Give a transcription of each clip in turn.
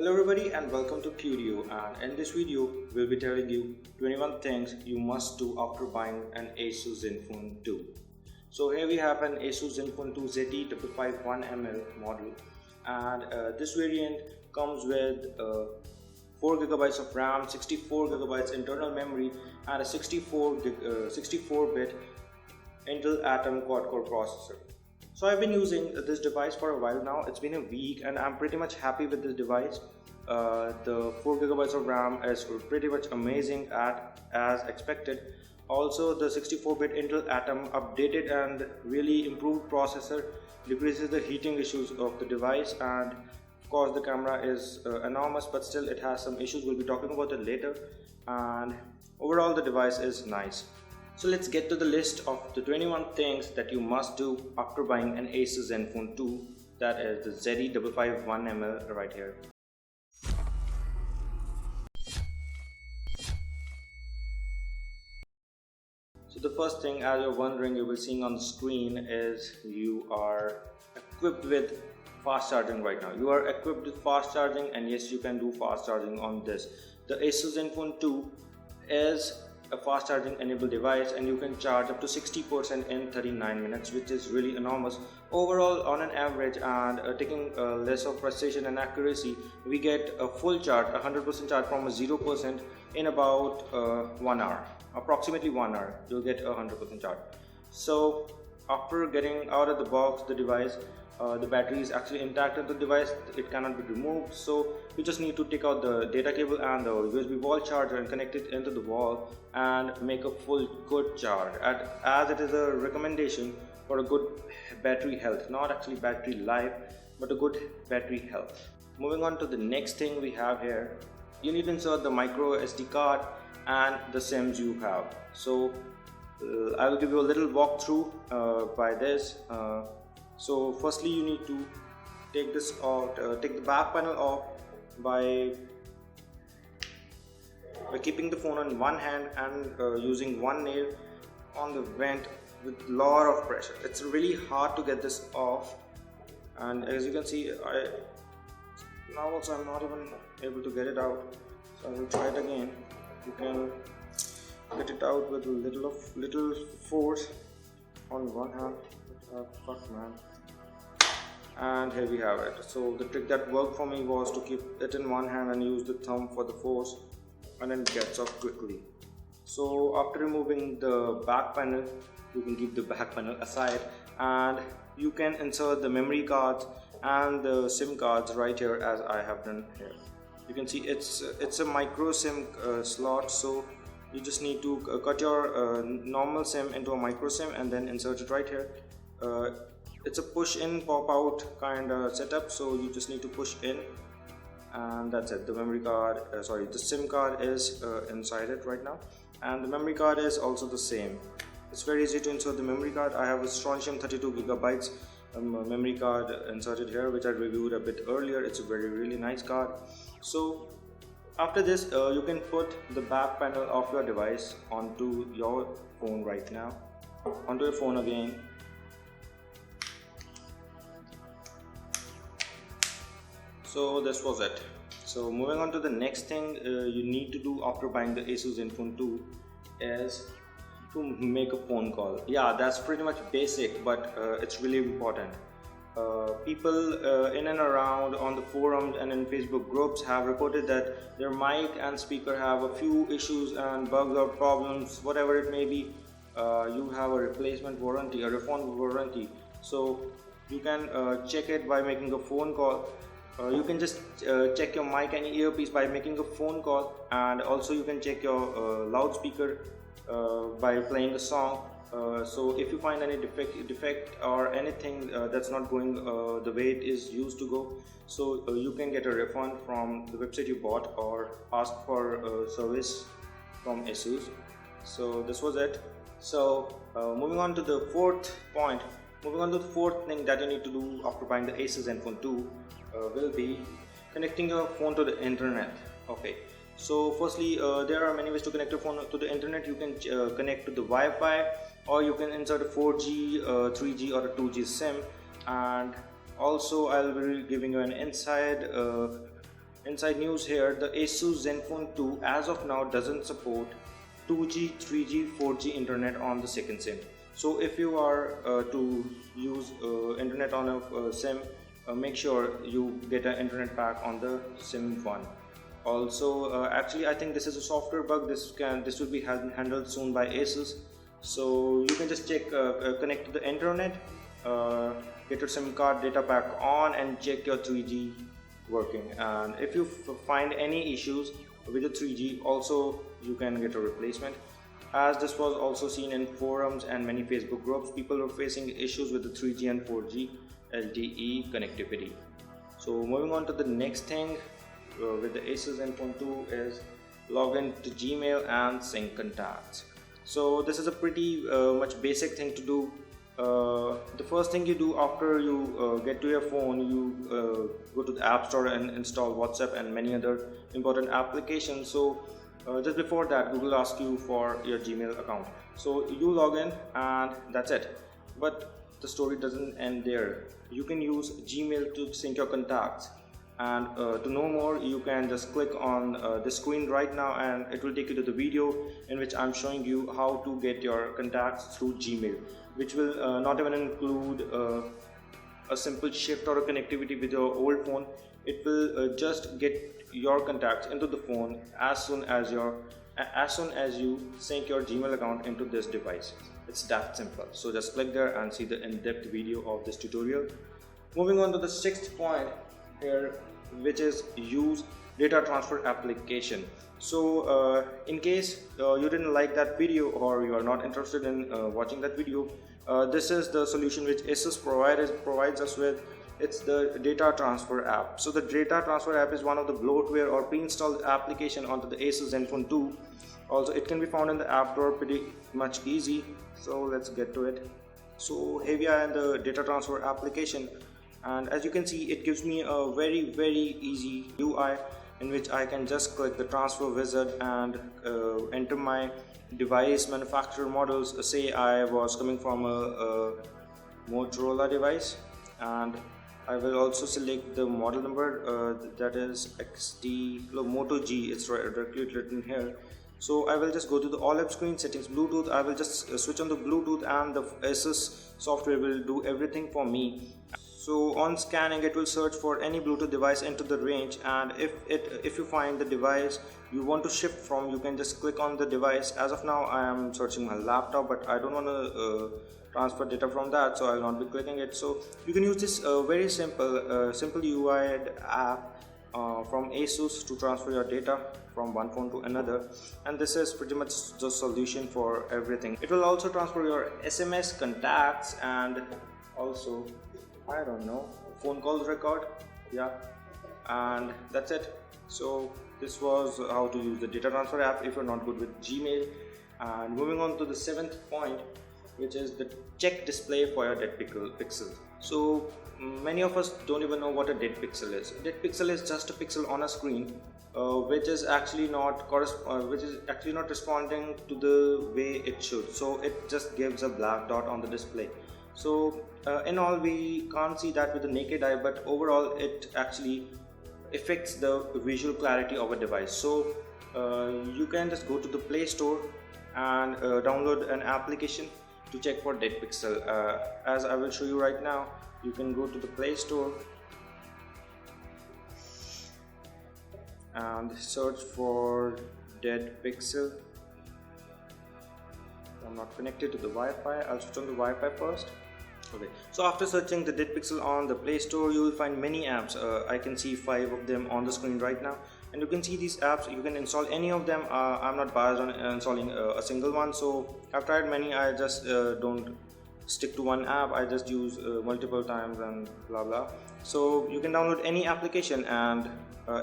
Hello everybody and welcome to Curio, and in this video we'll be telling you 21 things you must do after buying an Asus Zenfone 2. So here we have an Asus Zenfone 2 ZT551ml model, and this variant comes with 4GB of RAM, 64GB internal memory and a 64-bit Intel Atom quad-core processor. So I've been using this device for a while now. It's been a week and I'm pretty much happy with this device. The 4GB of RAM is pretty much amazing as expected. Also the 64-bit Intel Atom updated and really improved processor decreases the heating issues of the device, and of course the camera is enormous, but still it has some issues. We'll be talking about it later, and overall the device is nice. So let's get to the list of the 21 things that you must do after buying an Asus Zenfone 2, that is the ZT551ml right here. So the first thing, as you're wondering, you will see on the screen, is you are equipped with fast charging right now. You are equipped with fast charging, and yes, you can do fast charging on this. The Asus Zenfone 2 is a fast charging enabled device, and you can charge up to 60% in 39 minutes, which is really enormous. Overall, on an average, and taking less of precision and accuracy, we get a full charge, 100% charge from a 0% in about 1 hour, approximately 1 hour. You'll get 100% charge. So after getting out of the box the device, the battery is actually intact in the device. It cannot be removed, so you just need to take out the data cable and the USB wall charger and connect it into the wall and make a full good charge, as it is a recommendation for a good battery health, not actually battery life, but a good battery health. Moving on to the next thing we have here, you need to insert the microSD card and the SIMs you have. So I will give you a little walkthrough by this. So firstly, you need to take this out, take the back panel off by keeping the phone on one hand and using one nail on the vent with a lot of pressure. It's really hard to get this off, and as you can see, now also I'm not even able to get it out. So I will try it again. You can get it out with a little force on one hand. Fuck man. And here we have it. So the trick that worked for me was to keep it in one hand and use the thumb for the force, and then it gets off quickly. So after removing the back panel, you can keep the back panel aside, and you can insert the memory cards and the SIM cards right here, as I have done here. You can see it's a micro SIM slot, so you just need to cut your normal SIM into a micro SIM and then insert it right here. It's a push in pop out kind of setup, so you just need to push in, and that's it. The memory card, the SIM card is inside it right now, and the memory card is also the same. It's very easy to insert the memory card. I have a Strontium 32GB memory card inserted here, which I reviewed a bit earlier. It's a really nice card. So after this, you can put the back panel of your device onto your phone right now, onto your phone again. So this was it. So moving on to the next thing you need to do after buying the Asus Zenfone 2 is to make a phone call. Yeah, that's pretty much basic, but it's really important. People in and around on the forums and in Facebook groups have reported that their mic and speaker have a few issues and bugs or problems, whatever it may be. You have a replacement warranty, a refund warranty, so you can check it by making a phone call. You can just check your mic and earpiece by making a phone call, and also you can check your loudspeaker by playing a song. So if you find any defect or anything that's not going the way it is used to go, so you can get a refund from the website you bought or ask for service from Asus. So this was it. So moving on to the fourth point, thing that you need to do after buying the Asus Zenfone 2 will be connecting your phone to the internet. Okay, so firstly, there are many ways to connect your phone to the internet. You can connect to the Wi-Fi, or you can insert a 4G, 3G or a 2G SIM, and also I'll be giving you an inside inside news here, the Asus Zenfone 2 as of now doesn't support 2G, 3G, 4G internet on the second SIM. So if you are to use internet on a SIM, make sure you get an internet pack on the SIM 1. Also, actually I think this is a software bug. This will be handled soon by Asus. So you can just check, connect to the internet, get your SIM card data pack on, and check your 3G working. And if you find any issues with the 3G, also you can get a replacement. As this was also seen in forums and many Facebook groups, people were facing issues with the 3G and 4G LTE connectivity. So moving on to the next thing with the Asus Zenfone 2 is log in to Gmail and sync contacts. So this is a pretty much basic thing to do. The first thing you do after you get to your phone, you go to the App Store and install WhatsApp and many other important applications. So just before that, Google asks you for your Gmail account. So you log in and that's it. But the story doesn't end there. You can use Gmail to sync your contacts. And to know more, you can just click on the screen right now and it will take you to the video in which I'm showing you how to get your contacts through Gmail, which will not even include a simple shift or a connectivity with your old phone. It will just get your contacts into the phone as soon as you sync your Gmail account into this device. It's that simple. So just click there and see the in-depth video of this tutorial. Moving on to the sixth point here, which is use data transfer application. So in case you didn't like that video or you are not interested in watching that video, this is the solution which Asus provides us with. It's the data transfer app. So the data transfer app is one of the bloatware or pre-installed application onto the Asus Zenfone 2. Also it can be found in the App Store pretty much easy. So let's get to it. So here we are in the data transfer application, and as you can see, it gives me a very easy UI in which I can just click the transfer wizard and enter my device manufacturer models. Say I was coming from a Motorola device, and I will also select the model number, that is Moto G, it's directly written here. So I will just go to the all app screen, settings, Bluetooth. I will just switch on the Bluetooth and the Asus software will do everything for me. So on scanning, it will search for any Bluetooth device into the range, and if you find the device you want to shift from, you can just click on the device. As of now I am searching my laptop, but I don't want to transfer data from that, so I will not be clicking it. So you can use this very simple UI app from Asus to transfer your data from one phone to another, and this is pretty much the solution for everything. It will also transfer your SMS, contacts, and also, I don't know, phone calls record, yeah, and that's it. So this was how to use the data transfer app if you're not good with Gmail. And moving on to the seventh point, which is the check display for your dead pixel. So many of us don't even know what a dead pixel is. A dead pixel is just a pixel on a screen which is actually not responding to the way it should. So it just gives a black dot on the display. So in all, we can't see that with the naked eye, but overall it actually affects the visual clarity of a device. So you can just go to the Play Store and download an application to check for dead pixel. As I will show you right now, you can go to the Play Store and search for dead pixel. I'm not connected to the Wi-Fi. I'll switch on the Wi-Fi first. Okay, so after searching the dead pixel on the Play Store, you will find many apps. I can see 5 of them on the screen right now, and you can see these apps. You can install any of them. I'm not biased on installing a single one, so I've tried many. I just don't stick to one app. I just use multiple times and blah blah. So you can download any application and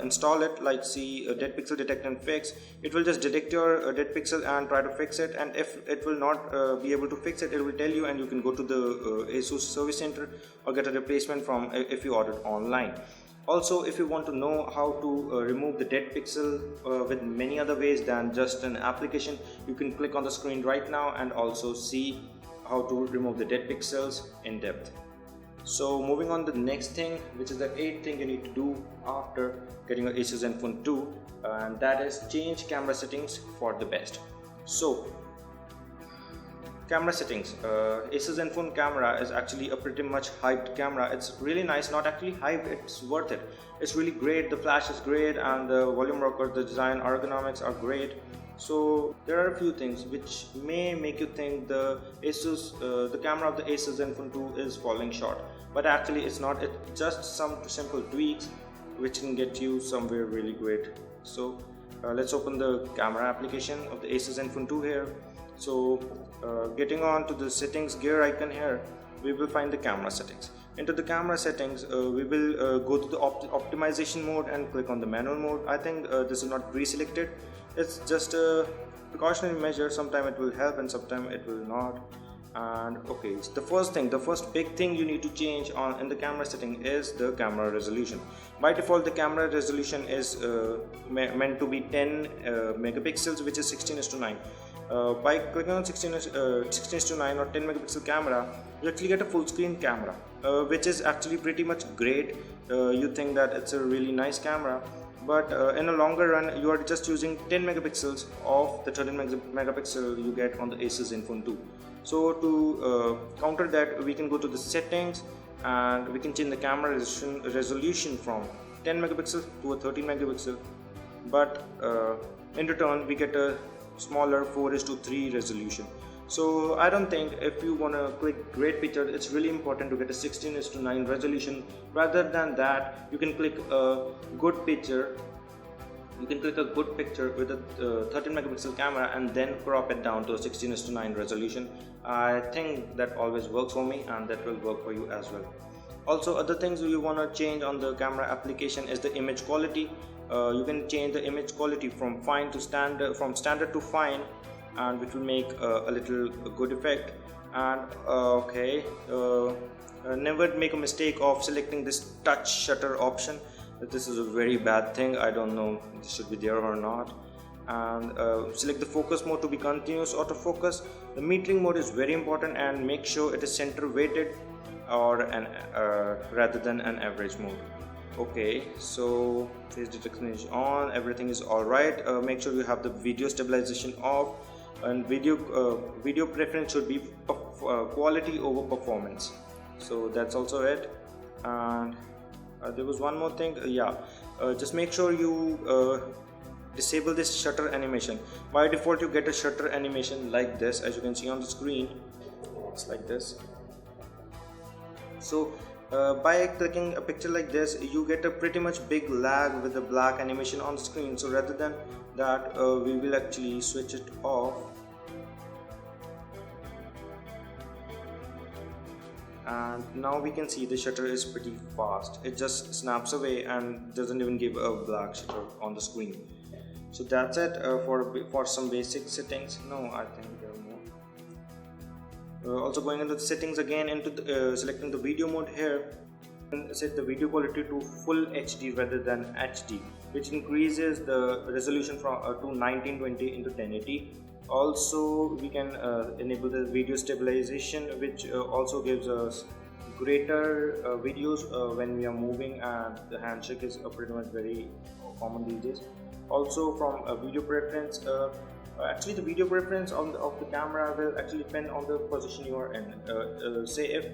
install it, like see dead pixel detect and fix. It will just detect your dead pixel and try to fix it, and if it will not be able to fix it, it will tell you, and you can go to the Asus service center or get a replacement from if you ordered online. Also, if you want to know how to remove the dead pixel with many other ways than just an application, you can click on the screen right now and also see how to remove the dead pixels in depth. So moving on to the next thing, which is the 8th thing you need to do after getting an Asus Zenfone 2, and that is change camera settings for the best. So camera settings, Asus Zenfone camera is actually a pretty much hyped camera. It's really nice, not actually hyped, it's worth it. It's really great, the flash is great, and the volume rocker, the design ergonomics are great. So there are a few things which may make you think the camera of the Asus Zenfone 2 is falling short, but actually it's not. It's just some simple tweaks which can get you somewhere really great. So let's open the camera application of the Asus Zenfone 2 here. So getting on to the settings gear icon here, we will find the camera settings. Into the camera settings, we will go to the optimization mode and click on the manual mode. I think this is not pre-selected. It's just a precautionary measure. Sometimes it will help and sometimes it will not. And okay, so the first big thing you need to change in the camera setting is the camera resolution. By default, the camera resolution is meant to be 10 megapixels, which is 16:9. By clicking on 16:9 or 10 megapixel camera, you actually get a full screen camera, which is actually pretty much great. You think that it's a really nice camera, but in a longer run you are just using 10 megapixels of the 13 megapixel you get on the Asus Zenfone 2. So to counter that, we can go to the settings and we can change the camera resolution from 10 megapixel to a 13 megapixel, but in return we get a smaller 4:3 resolution. So I don't think if you want to click great picture, it's really important to get a 16:9 resolution. Rather than that, you can click a good picture. You can click a good picture with a 13 megapixel camera and then crop it down to a 16:9 resolution. I think that always works for me, and that will work for you as well. Also, other things you want to change on the camera application is the image quality. You can change the image quality from fine to standard, from standard to fine, and which will make a little good effect. And never make a mistake of selecting this touch shutter option. This is a very bad thing. I don't know if this should be there or not. And select the focus mode to be continuous autofocus. The metering mode is very important, and make sure it is center weighted or rather than an average mode. Okay, so face detection is on, everything is alright. Make sure you have the video stabilization off, and video preference should be quality over performance. So that's also it. And there was one more thing. Just make sure you disable this shutter animation. By default, you get a shutter animation like this, as you can see on the screen. It's like this. So by clicking a picture like this, you get a pretty much big lag with the black animation on the screen. So rather than that, we will actually switch it off, and now we can see the shutter is pretty fast. It just snaps away and doesn't even give a black shutter on the screen. So that's it for some basic settings. No, I think there are more. Also going into the settings again, into selecting the video mode here, and set the video quality to full HD rather than HD, which increases the resolution from to 1920 into 1080. Also, we can enable the video stabilization, which also gives us greater videos when we are moving, and the handshake is pretty much very common these days. Also, from a video preference, actually the video preference of the camera will actually depend on the position you are in. Say if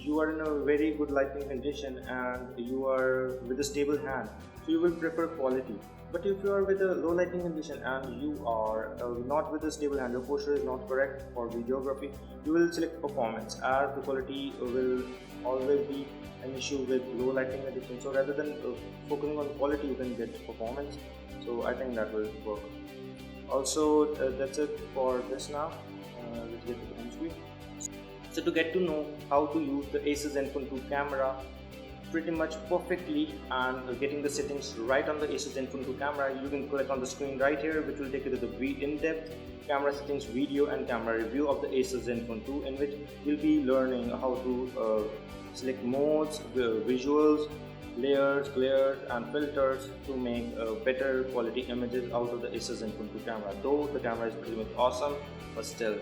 you are in a very good lighting condition and you are with a stable hand, so you will prefer quality. But if you are with a low lighting condition and you are not with a stable hand, your posture is not correct for videography, you will select performance, as the quality will always be an issue with low lighting conditions. So rather than focusing on quality, you can get performance. So I think that will work. Also, that's it for this now. Let's get to the home screen. So to get to know how to use the Asus Zenfone 2 camera pretty much perfectly and getting the settings right on the Asus Zenfone 2 camera, you can click on the screen right here, which will take you to the in-depth camera settings video and camera review of the Asus Zenfone 2, in which you'll be learning how to select modes, visuals, layers, glares and filters to make better quality images out of the Asus Zenfone 2 camera. Though the camera is pretty much awesome, but still,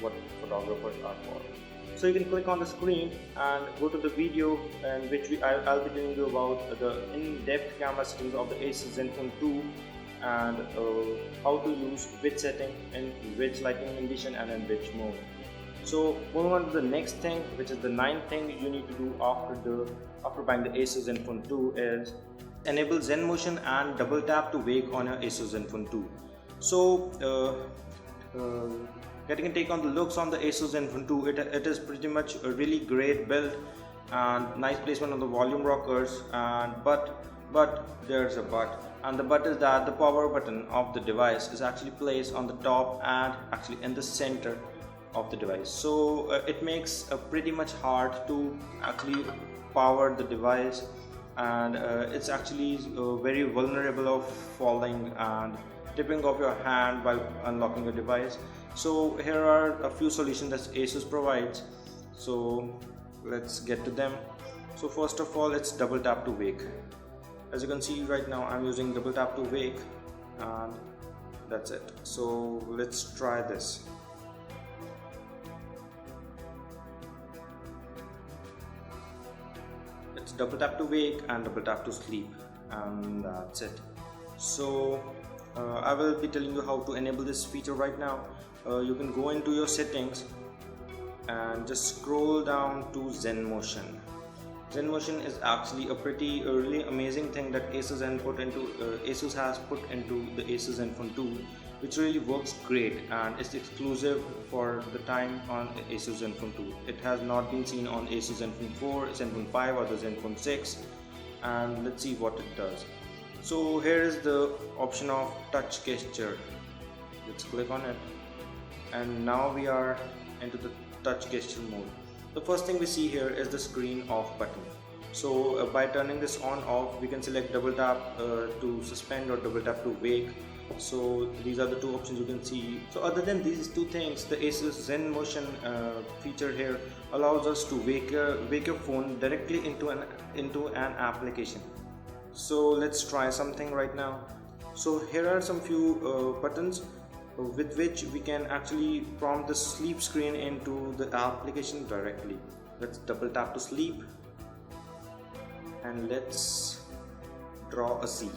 what photographers are for. So you can click on the screen and go to the video in which I'll be telling you about the in-depth camera settings of the Asus Zenfone 2 and how to use which setting in which lighting condition and in which mode. So moving on to the next thing, which is the ninth thing you need to do after buying the Asus Zenfone 2 is enable Zen Motion and Double Tap to wake on your Asus Zenfone 2. So getting a take on the looks on the Asus Zenfone 2, it is pretty much a really great build and nice placement of the volume rockers, and but there's a but, and the but is that the power button of the device is actually placed on the top and actually in the center of the device. So it makes pretty much hard to actually power the device, and it's actually very vulnerable of falling and tipping off your hand while unlocking the device. So here are a few solutions that Asus provides, so let's get to them. So first of all, it's double tap to wake. As you can see right now, I'm using double tap to wake and that's it. So let's try this. It's double tap to wake and double tap to sleep, and that's it. So I will be telling you how to enable this feature right now. You can go into your settings and just scroll down to Zen Motion. Zen Motion is actually a really amazing thing that Asus has put into the Asus Zenfone 2, which really works great and it's exclusive for the time on Asus Zenfone 2. It has not been seen on Asus Zenfone 4, Zenfone 5 or the Zenfone 6, and let's see what it does. So here is the option of touch gesture. Let's click on it, and now we are into the touch gesture mode. The first thing we see here is the screen off button. So by turning this on off, we can select double tap to suspend or double tap to wake. So these are the two options you can see. So other than these two things, the Asus Zen Motion feature here allows us to wake your phone directly into an application. So let's try something right now. So here are some few buttons with which we can actually prompt the sleep screen into the application directly. Let's double tap to sleep and let's draw a C.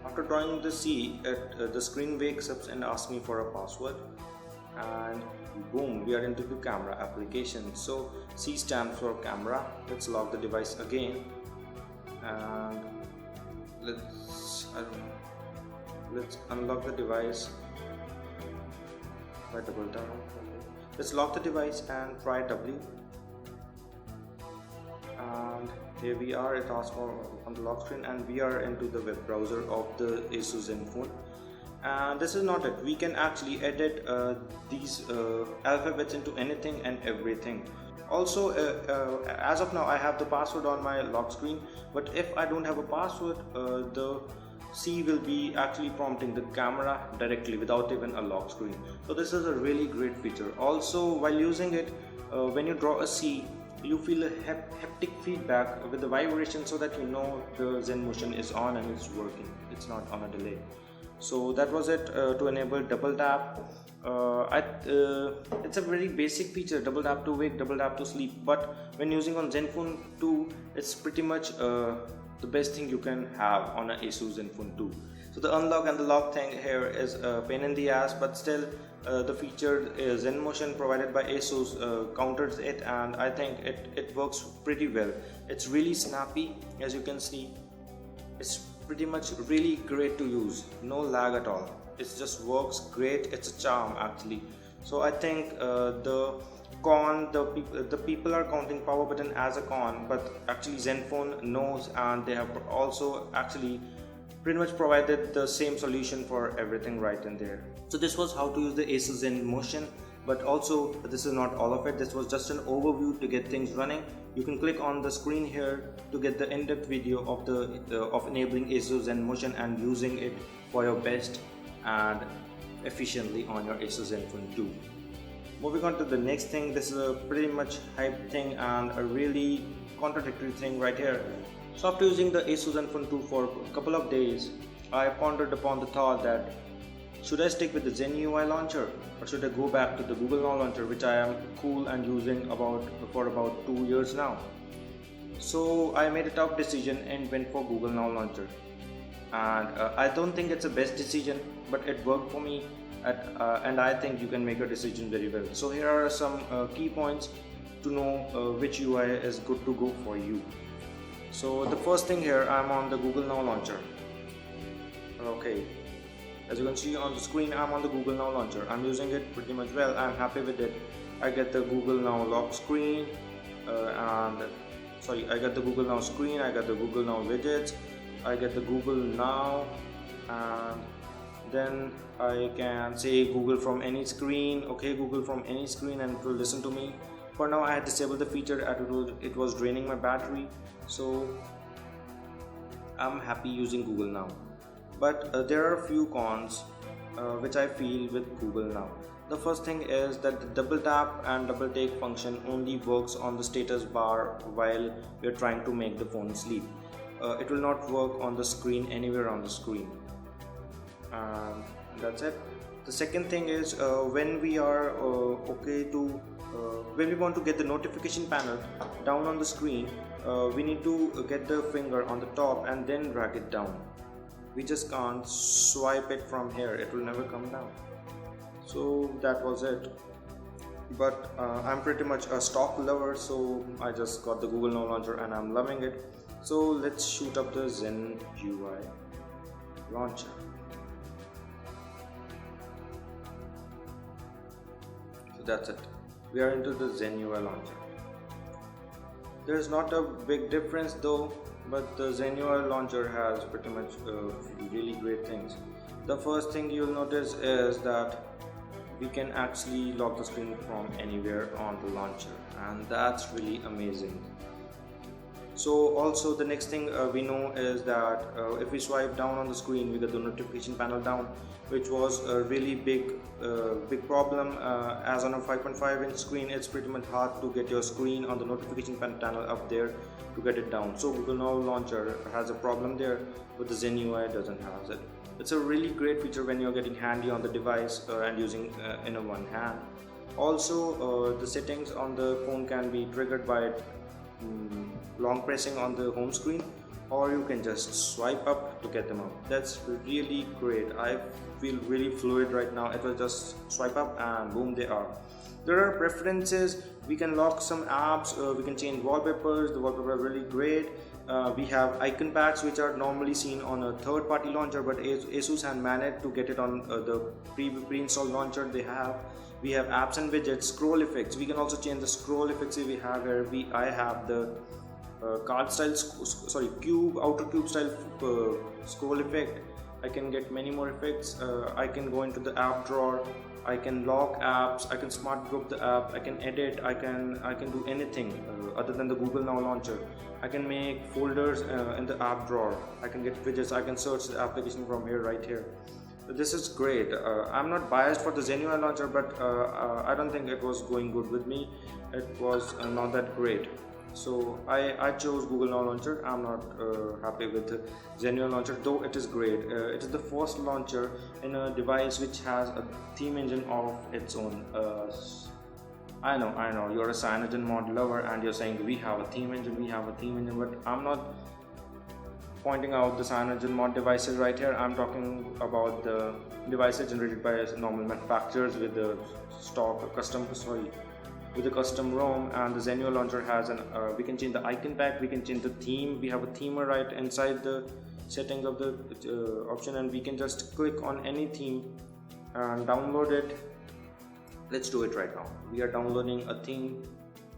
After drawing the C, the screen wakes up and asks me for a password, and boom, we are into the camera application. So C stands for camera. Let's lock the device again, and let's unlock the device by double tap. Let's lock the device and try W, and here we are. It asks for on the lock screen and we are into the web browser of the Asus Zenfone. And this is not it. We can actually edit these alphabets into anything and everything. Also as of now I have the password on my lock screen, but if I don't have a password, the C will be actually prompting the camera directly without even a lock screen. So this is a really great feature. Also while using it, when you draw a C, you feel a haptic feedback with the vibration, so that you know the Zen Motion is on and it's working. It's not on a delay. So that was it to enable double tap. It's a very basic feature, double tap to wake, double tap to sleep, but when using on Zenfone 2, it's pretty much the best thing you can have on an Asus Zenfone 2. So the unlock and the lock thing here is a pain in the ass, but still the feature Zen Motion provided by Asus counters it, and I think it works pretty well. It's really snappy, as you can see. It's pretty much really great to use, no lag at all. It just works great. It's a charm actually. So I think the people are counting power button as a con, but actually Zenfone knows, and they have also actually pretty much provided the same solution for everything right in there. So this was how to use the Asus Zen Motion, but also this is not all of it. This was just an overview to get things running. You can click on the screen here to get the in-depth video of enabling Asus Zen Motion and using it for your best and efficiently on your Asus Zenfone 2. Moving on to the next thing, this is a pretty much hype thing and a really contradictory thing right here. So after using the Asus Zenfone 2 for a couple of days, I pondered upon the thought that Should I stick with the Zen UI launcher, or should I go back to the Google Now launcher, which I am cool and using for about 2 years now? So I made a tough decision and went for Google Now launcher, and I don't think it's the best decision, but it worked for me, and I think you can make a decision very well. So here are some key points to know which UI is good to go for you. So the first thing here, I'm on the Google Now launcher. Okay, as you can see on the screen, I'm on the Google Now launcher. I'm using it pretty much well. I'm happy with it. I get the Google Now lock screen, I get the Google Now screen, I get the Google Now widgets, I get the Google Now, and then I can say Google from any screen. Okay, Google from any screen, and it will listen to me. For now I had disabled the feature as it was draining my battery, so I'm happy using Google Now. But there are a few cons which I feel with Google Now. The first thing is that the double tap and double take function only works on the status bar while we're trying to make the phone sleep. It will not work on the screen, anywhere on the screen. And that's it. The second thing is when we are when we want to get the notification panel down on the screen, we need to get the finger on the top and then drag it down. We just can't swipe it from here, it will never come down. So that was it. But I'm pretty much a stock lover, so I just got the Google Now launcher and I'm loving it. So let's shoot up the Zen UI launcher. So that's it. We are into the Zen UI launcher. There's not a big difference though, but the Zen UI launcher has pretty much really great things. The first thing you'll notice is that we can actually lock the screen from anywhere on the launcher, and that's really amazing. So also the next thing we know is that if we swipe down on the screen, we get the notification panel down, which was a really big problem. As on a 5.5 inch screen, it's pretty much hard to get your screen on the notification panel up there to get it down. So Google Now launcher has a problem there, but the Zen UI doesn't have it. It's a really great feature when you're getting handy on the device and using in a one hand. Also the settings on the phone can be triggered by long pressing on the home screen, or you can just swipe up to get them out. That's really great. I feel really fluid right now. It will just swipe up and boom, they are. There are preferences. We can lock some apps, we can change wallpapers. The wallpapers are really great. We have icon packs which are normally seen on a third-party launcher, but Asus has managed to get it on the pre-installed launcher they have. We have apps and widgets, scroll effects. We can also change the scroll effects we have here. I have the card style, outer cube style scroll effect. I can get many more effects. I can go into the app drawer. I can lock apps. I can smart group the app. I can edit. I can do anything other than the Google Now launcher. I can make folders in the app drawer. I can get widgets. I can search the application from here, right here. This is great. I'm not biased for the Zen UI launcher, but I don't think it was going good with me. It was not that great. So I chose Google Now launcher. I'm not happy with the Zen UI launcher, though it is great. It is the first launcher in a device which has a theme engine of its own. I know, you're a CyanogenMod lover and you're saying we have a theme engine, but I'm not pointing out the CyanogenMod devices right here. I'm talking about the devices generated by normal manufacturers with the with the custom ROM. And the Zen UI launcher has we can change the icon pack, we can change the theme. We have a themer right inside the settings of the option, and we can just click on any theme and download it. Let's do it right now. We are downloading a theme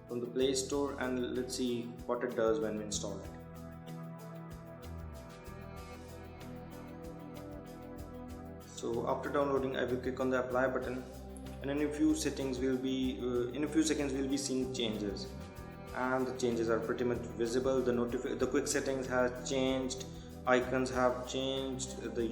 from the Play Store, and let's see what it does when we install it. So after downloading, I will click on the apply button, and in a few seconds we'll be seeing changes, and the changes are pretty much visible. The quick settings has changed, icons have changed, the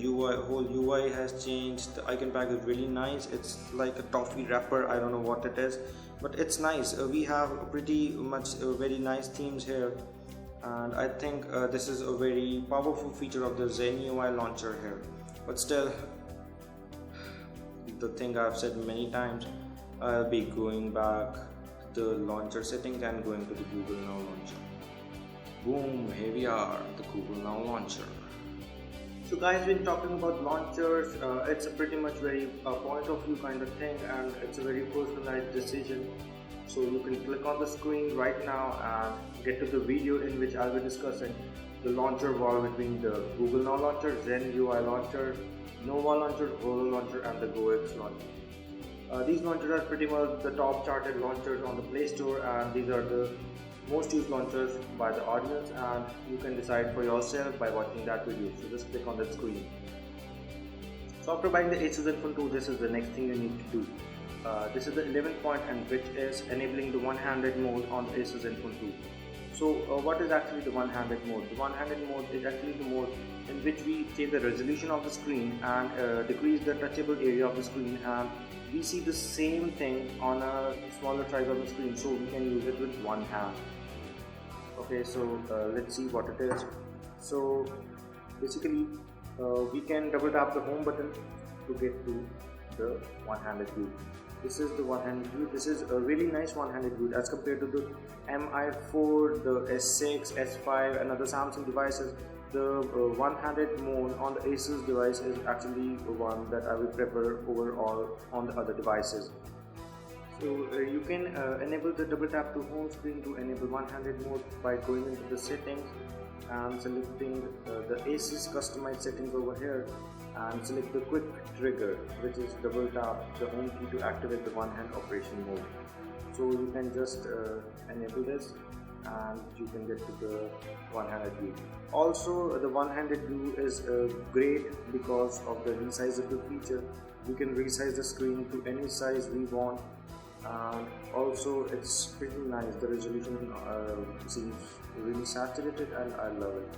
whole UI has changed. The icon pack is really nice. It's like a toffee wrapper. I don't know what it is, but it's nice. We have pretty much very nice themes here, and I think this is a very powerful feature of the Zen UI launcher here. But still, the thing I've said many times, I'll be going back to the launcher settings and going to the Google Now launcher. Boom, here we are, the Google Now launcher. So guys, when talking about launchers, it's a pretty much very point of view kind of thing, and it's a very personalized decision. So you can click on the screen right now and get to the video in which I'll be discussing the launcher war between the Google Now launcher, Zen UI launcher, Nova launcher, Holo launcher, and the GoX launcher. These launchers are pretty much the top charted launchers on the Play Store, and these are the most used launchers by the audience, and you can decide for yourself by watching that video. So just click on that screen. So after buying the Asus Zenfone 2, this is the next thing you need to do. This is the 11th point, and which is enabling the one-handed mode on the Asus Zenfone 2. So what is actually the one-handed mode? The one-handed mode is actually the mode in which we change the resolution of the screen and decrease the touchable area of the screen, and we see the same thing on a smaller size of the screen, so we can use it with one hand. Okay, so let's see what it is. So basically we can double tap the home button to get to the one-handed view. This is the one-handed view. This is a really nice one-handed view as compared to the MI4, the S6, S5 and other Samsung devices. The one-handed mode on the Asus device is actually the one that I will prefer overall on the other devices. So you can enable the double tap to home screen to enable one-handed mode by going into the settings and selecting the Asus customized settings over here, and select the quick trigger, which is double tap the home key to activate the one-hand operation mode. So you can just enable this and you can get to the one-handed view. Also the one-handed view is great because of the resizable feature. We can resize the screen to any size we want, and also it's pretty nice. The resolution seems really saturated and I love it.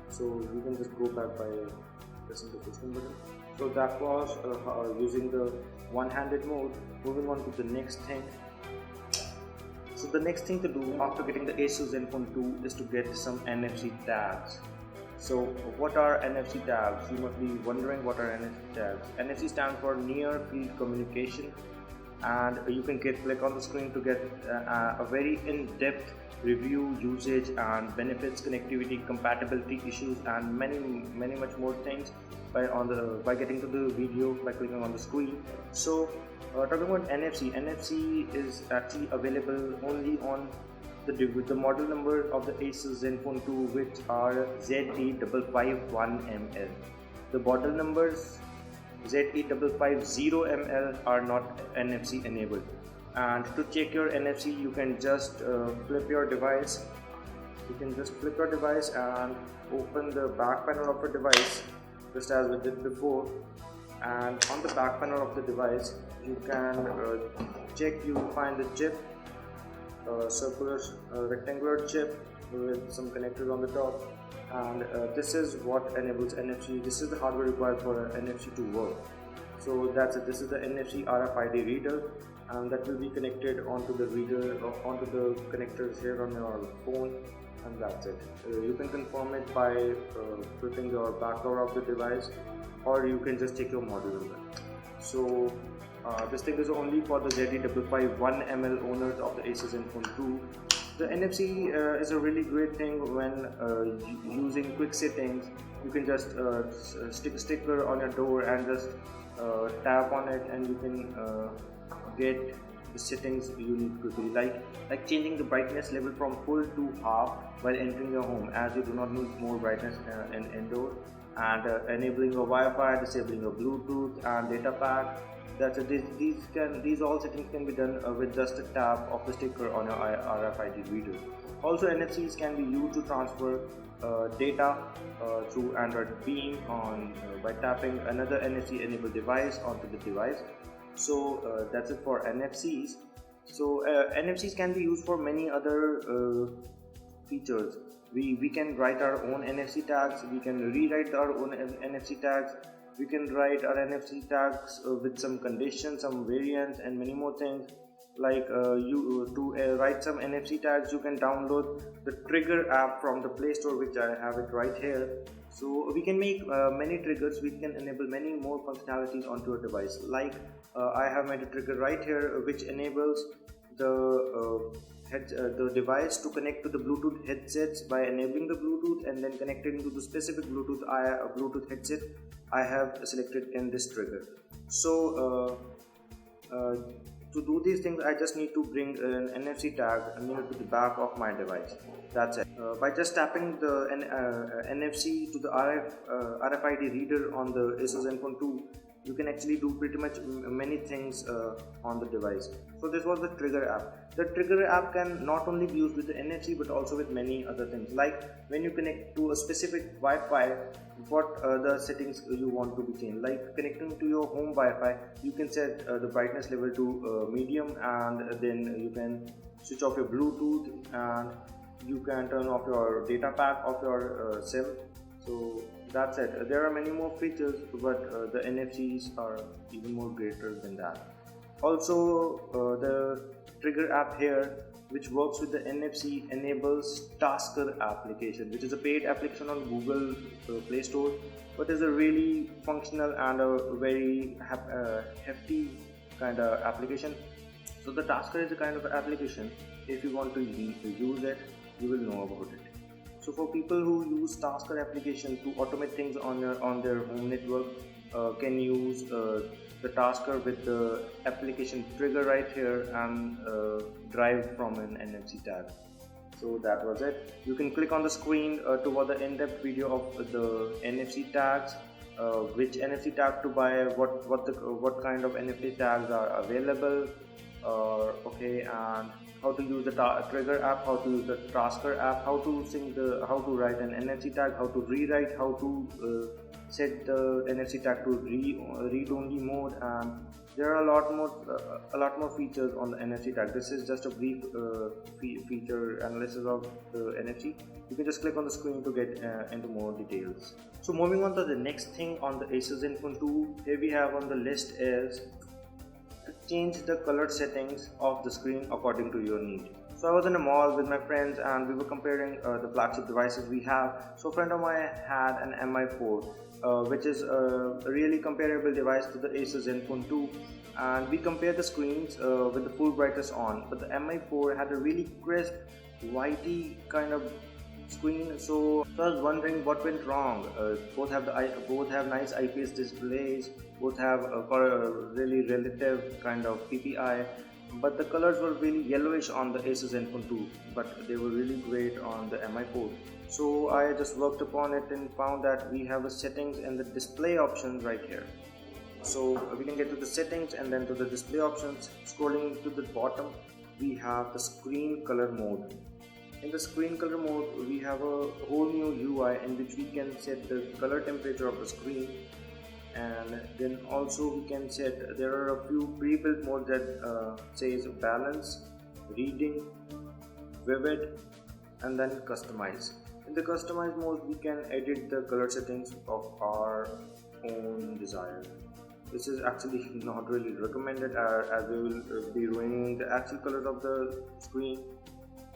So you can just go back by pressing the push button. So that was using the one-handed mode. Moving on to the next thing. So the next thing to do after getting the Asus Zenfone 2 is to get some NFC tags. So what are NFC tags? You must be wondering what are NFC tags. NFC stands for Near Field Communication, and you can click on the screen to get a very in-depth review, usage and benefits, connectivity, compatibility issues, and many much more things by getting to the video by clicking on the screen. So talking about NFC is actually available only on the model number of the Asus Zenfone 2, which are ZE551ML. The model numbers ZE550ML are not NFC enabled. And to check your NFC, you can just flip your device. You can just flip your device and open the back panel of the device, just as we did before. And on the back panel of the device, you can find the chip, circular rectangular chip with some connectors on the top, and this is what enables NFC. This is the hardware required for NFC to work. So that's it. This is the NFC RFID reader, and that will be connected onto the reader, onto the connectors here on your phone, and that's it. You can confirm it by flipping your back cover of the device, or you can just take your model number. So this thing is only for the ZE551ML owners of the Asus Zenfone 2. The NFC is a really great thing when using quick settings. You can just stick a sticker on your door and just tap on it, and you can get the settings you need quickly, like changing the brightness level from full to half while entering your home, as you do not need more brightness in indoor, and enabling your Wi-Fi, disabling your Bluetooth and data pack. That's it. These all settings can be done with just a tap of the sticker on your RFID reader. Also, NFCs can be used to transfer data through Android Beam by tapping another NFC enabled device onto the device. So that's it for NFCs. So NFCs can be used for many other features. We can write our own NFC tags. We can rewrite our own NFC tags. We can write our NFC tags with some conditions, some variants, and many more things. Like to write some NFC tags, you can download the Trecer app from the Play Store, which I have it right here. So we can make many triggers. We can enable many more functionalities onto a device. Like I have made a trigger right here which enables the device to connect to the Bluetooth headsets by enabling the Bluetooth and then connecting to the specific Bluetooth headset I have selected in this trigger. So to do these things, I just need to bring an NFC tag near to the back of my device. That's it. By just tapping the NFC to the RFID reader on the Asus Zenfone 2, you can actually do pretty much many things on the device. So this was the Trigger app. The Trigger app can not only be used with the NFC but also with many other things. Like when you connect to a specific Wi-Fi, what the settings you want to be changed. Like connecting to your home Wi-Fi, you can set the brightness level to medium, and then you can switch off your Bluetooth, and you can turn off your data pack of your SIM. So that's it. There are many more features, but the NFCs are even more greater than that. Also, the Trigger app here, which works with the NFC, enables Tasker application, which is a paid application on Google Play Store, but is a really functional and a very hefty kind of application. So the Tasker is a kind of application. If you want to use it, you will know about it. So for people who use Tasker application to automate things on their home network, can use the Tasker with the application Trigger right here and drive from an NFC tag. So that was it. You can click on the screen to watch the in-depth video of the NFC tags, which NFC tag to buy, what kind of NFC tags are available, and how to use the Trigger app, how to use the Tasker app, how to write an NFC tag, how to rewrite, how to set the NFC tag to read-only mode, and there are a lot more features on the NFC tag. This is just a brief feature analysis of the NFC. You can just click on the screen to get into more details. So moving on to the next thing on the Asus Zenfone 2, here we have on the list is to change the color settings of the screen according to your need. So I was in a mall with my friends and we were comparing the flagship devices we have. So a friend of mine had an Mi4, which is a really comparable device to the Asus Zenfone 2, and we compared the screens with the full brightness on, but the Mi4 had a really crisp whitey kind of screen. So I was wondering what went wrong. Both have nice IPS displays, both have a really relative kind of PPI, but the colors were really yellowish on the Asus Zenfone 2, but they were really great on the Mi4. So I just worked upon it and found that we have the settings and the display options right here. So we can get to the settings and then to the display options. Scrolling to the bottom, we have the screen color mode. In the screen color mode, we have a whole new UI in which we can set the color temperature of the screen, and then also we can set, there are a few pre-built modes that says balance, reading, vivid, and then customize. In the customize mode, we can edit the color settings of our own desire. This is actually not really recommended as we will be ruining the actual colors of the screen.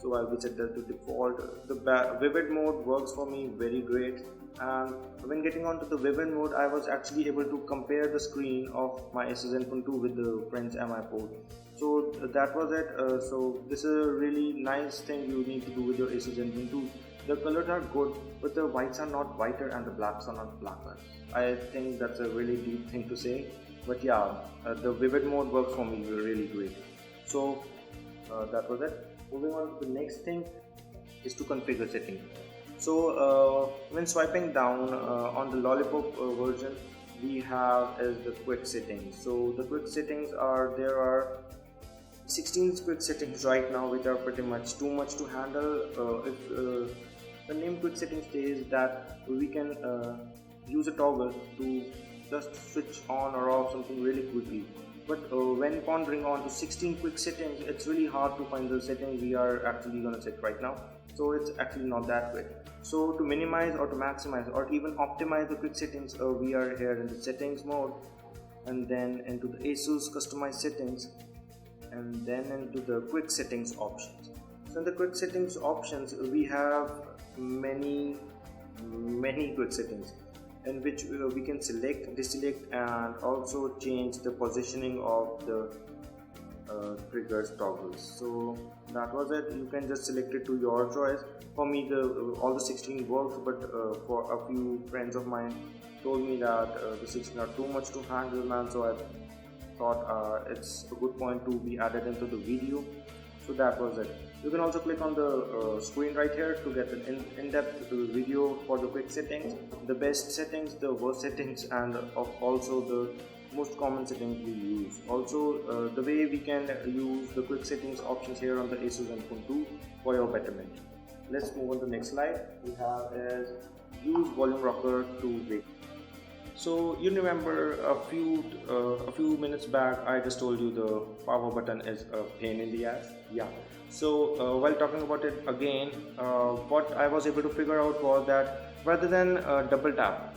So I will set that to default. The vivid mode works for me very great, and when getting onto the vivid mode, I was actually able to compare the screen of my Asus Zenfone 2 with the friend's Mi4. So that was it. So this is a really nice thing you need to do with your Asus Zenfone 2. The colors are good, but the whites are not whiter and the blacks are not blacker. I think that's a really deep thing to say, but yeah, the vivid mode works for me really great. So that was it. Moving on to the next thing is to configure settings. So when swiping down on the Lollipop version, we have is the quick settings. So the quick settings there are 16 quick settings right now, which are pretty much too much to handle. If the name quick settings says that we can use a toggle to just switch on or off something really quickly. But when pondering on to 16 quick settings, it's really hard to find the settings we are actually going to set right now. So it's actually not that quick. So to minimize or to maximize or even optimize the quick settings, we are here in the settings mode, and then into the Asus customized settings, and then into the quick settings options. So in the quick settings options, we have many quick settings. in which we can select, deselect, and also change the positioning of the triggers toggles. So that was it. You can just select it to your choice. For me, all the 16 works, but for a few friends of mine told me that the 16 are too much to handle, man. So I thought it's a good point to be added into the video. So that was it. You can also click on the screen right here to get an in-depth video for the quick settings, the best settings, the worst settings, and also the most common settings we use. Also the way we can use the quick settings options here on the Asus Zenfone 2 for your betterment. Let's move on to the next slide. We have is use volume rocker to wake. So you remember a few minutes back I just told you the power button is a pain in the ass. Yeah. So while talking about it again, what I was able to figure out was that rather than double tap,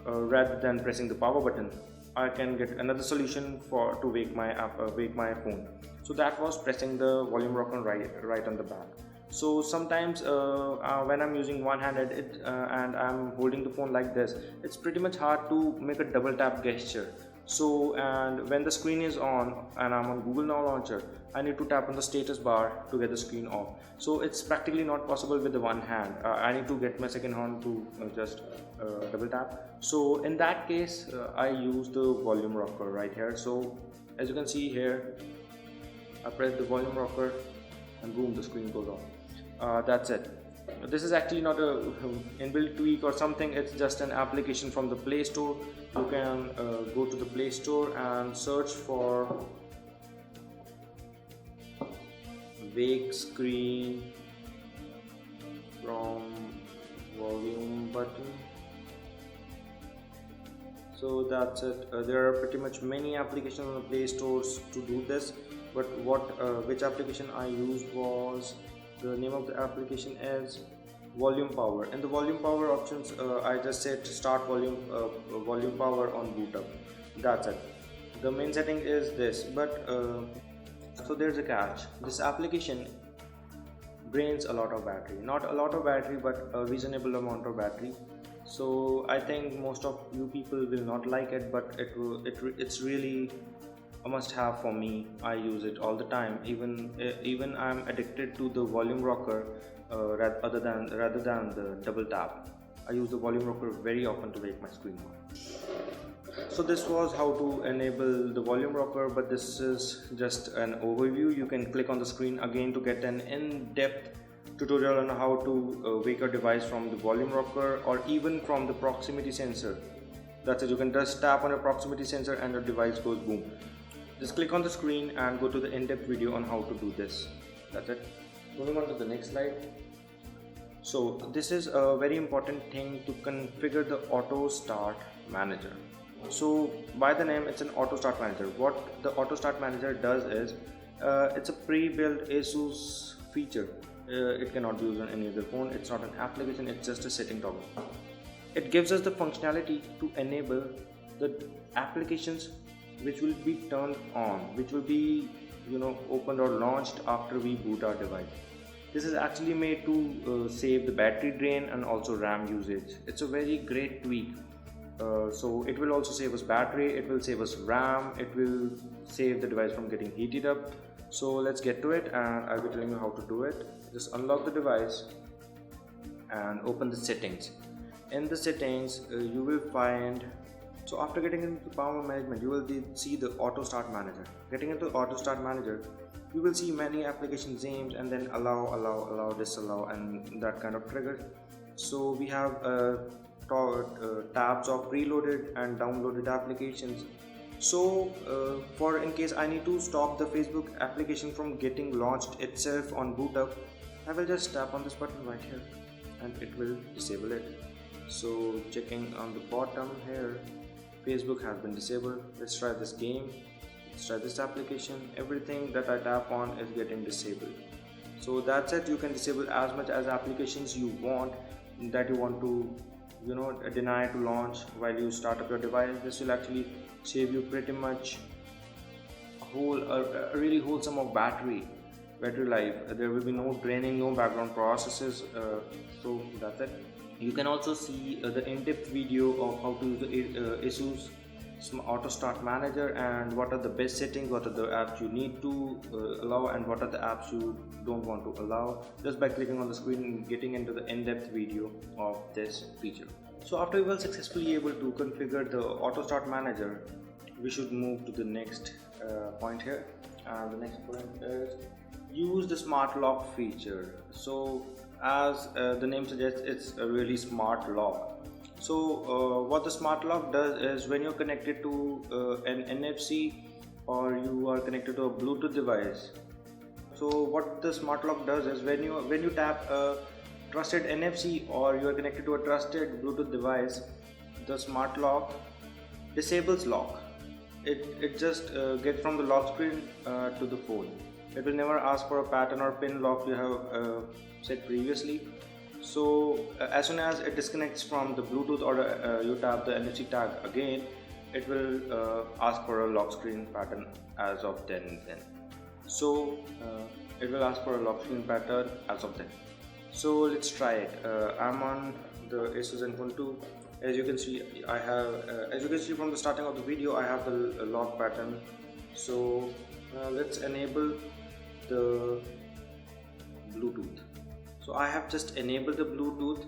rather than pressing the power button, I can get another solution to wake my phone. So that was pressing the volume rocker right on the back. So sometimes when I'm using one-handed and I'm holding the phone like this, it's pretty much hard to make a double tap gesture. So, and when the screen is on and I'm on Google Now Launcher, I need to tap on the status bar to get the screen off. So it's practically not possible with the one hand. I need to get my second hand to just double tap. So in that case, I use the volume rocker right here. So as you can see here, I press the volume rocker and boom, the screen goes off. That's it. This is actually not a inbuilt tweak or something. It's just an application from the Play Store. You can go to the Play Store and search for wake screen from volume button. So that's it. There are pretty much many applications on the Play Stores to do this, but which application I used was, the name of the application is volume power. In the volume power options, I just said start volume power on boot up. That's it. The main setting is this, but so there's a catch. This application drains a lot of battery. Not a lot of battery, but a reasonable amount of battery. So I think most of you people will not like it, but it's really a must-have for me. I use it all the time. Even I'm addicted to the volume rocker rather than the double tap. I use the volume rocker very often to wake my screen on. So this was how to enable the volume rocker, but this is just an overview. You can click on the screen again to get an in-depth tutorial on how to wake a device from the volume rocker or even from the proximity sensor. That's it. You can just tap on a proximity sensor and the device goes boom. Just click on the screen and go to the in-depth video on how to do this. That's it. Moving on to the next slide. So this is a very important thing to configure the auto start manager. So by the name, it's an auto start manager. What the auto start manager does is it's a pre-built Asus feature. It cannot be used on any other phone. It's not an application, it's just a setting toggle. It gives us the functionality to enable the applications which will be turned on, which will be opened or launched after we boot our device. This is actually made to save the battery drain and also RAM usage. It's a very great tweak. So it will also save us battery, it will save us RAM, it will save the device from getting heated up. So let's get to it, and I'll be telling you how to do it. Just unlock the device and open the settings. In the settings you will find, so after getting into power management, you will see the auto start manager. Getting into auto start manager, you will see many application names and then allow, disallow, and that kind of trigger. So we have tabs of preloaded and downloaded applications. So for in case I need to stop the Facebook application from getting launched itself on boot up, I will just tap on this button right here and it will disable it. So checking on the bottom here, Facebook has been disabled. Let's try this game, let's try this application. Everything that I tap on is getting disabled. So that's it. You can disable as much as applications you want that you want to deny to launch while you start up your device. This will actually save you pretty much a really wholesome of battery life. There will be no draining, no background processes. So that's it. You can also see the in-depth video of how to use the Asus Auto Start Manager and what are the best settings, what are the apps you need to allow, and what are the apps you don't want to allow, just by clicking on the screen and getting into the in-depth video of this feature. So after we were successfully able to configure the Auto Start Manager, we should move to the next point here. And the next point is use the smart lock feature. So as the name suggests, it's a really smart lock. So what the smart lock does is, when you're connected to an NFC or you are connected to a Bluetooth device, so what the smart lock does is, when you tap a trusted NFC or you are connected to a trusted Bluetooth device, the smart lock disables lock. It just gets from the lock screen to the phone. It will never ask for a pattern or pin lock you have set previously. So as soon as it disconnects from the Bluetooth or you tap the NFC tag again, it will ask for a lock screen pattern as of then. So it will ask for a lock screen pattern as of then. So let's try it. I'm on the Asus Zenfone 2. As you can see, I have as you can see from the starting of the video, I have the lock pattern. So let's enable the Bluetooth. So I have just enabled the Bluetooth,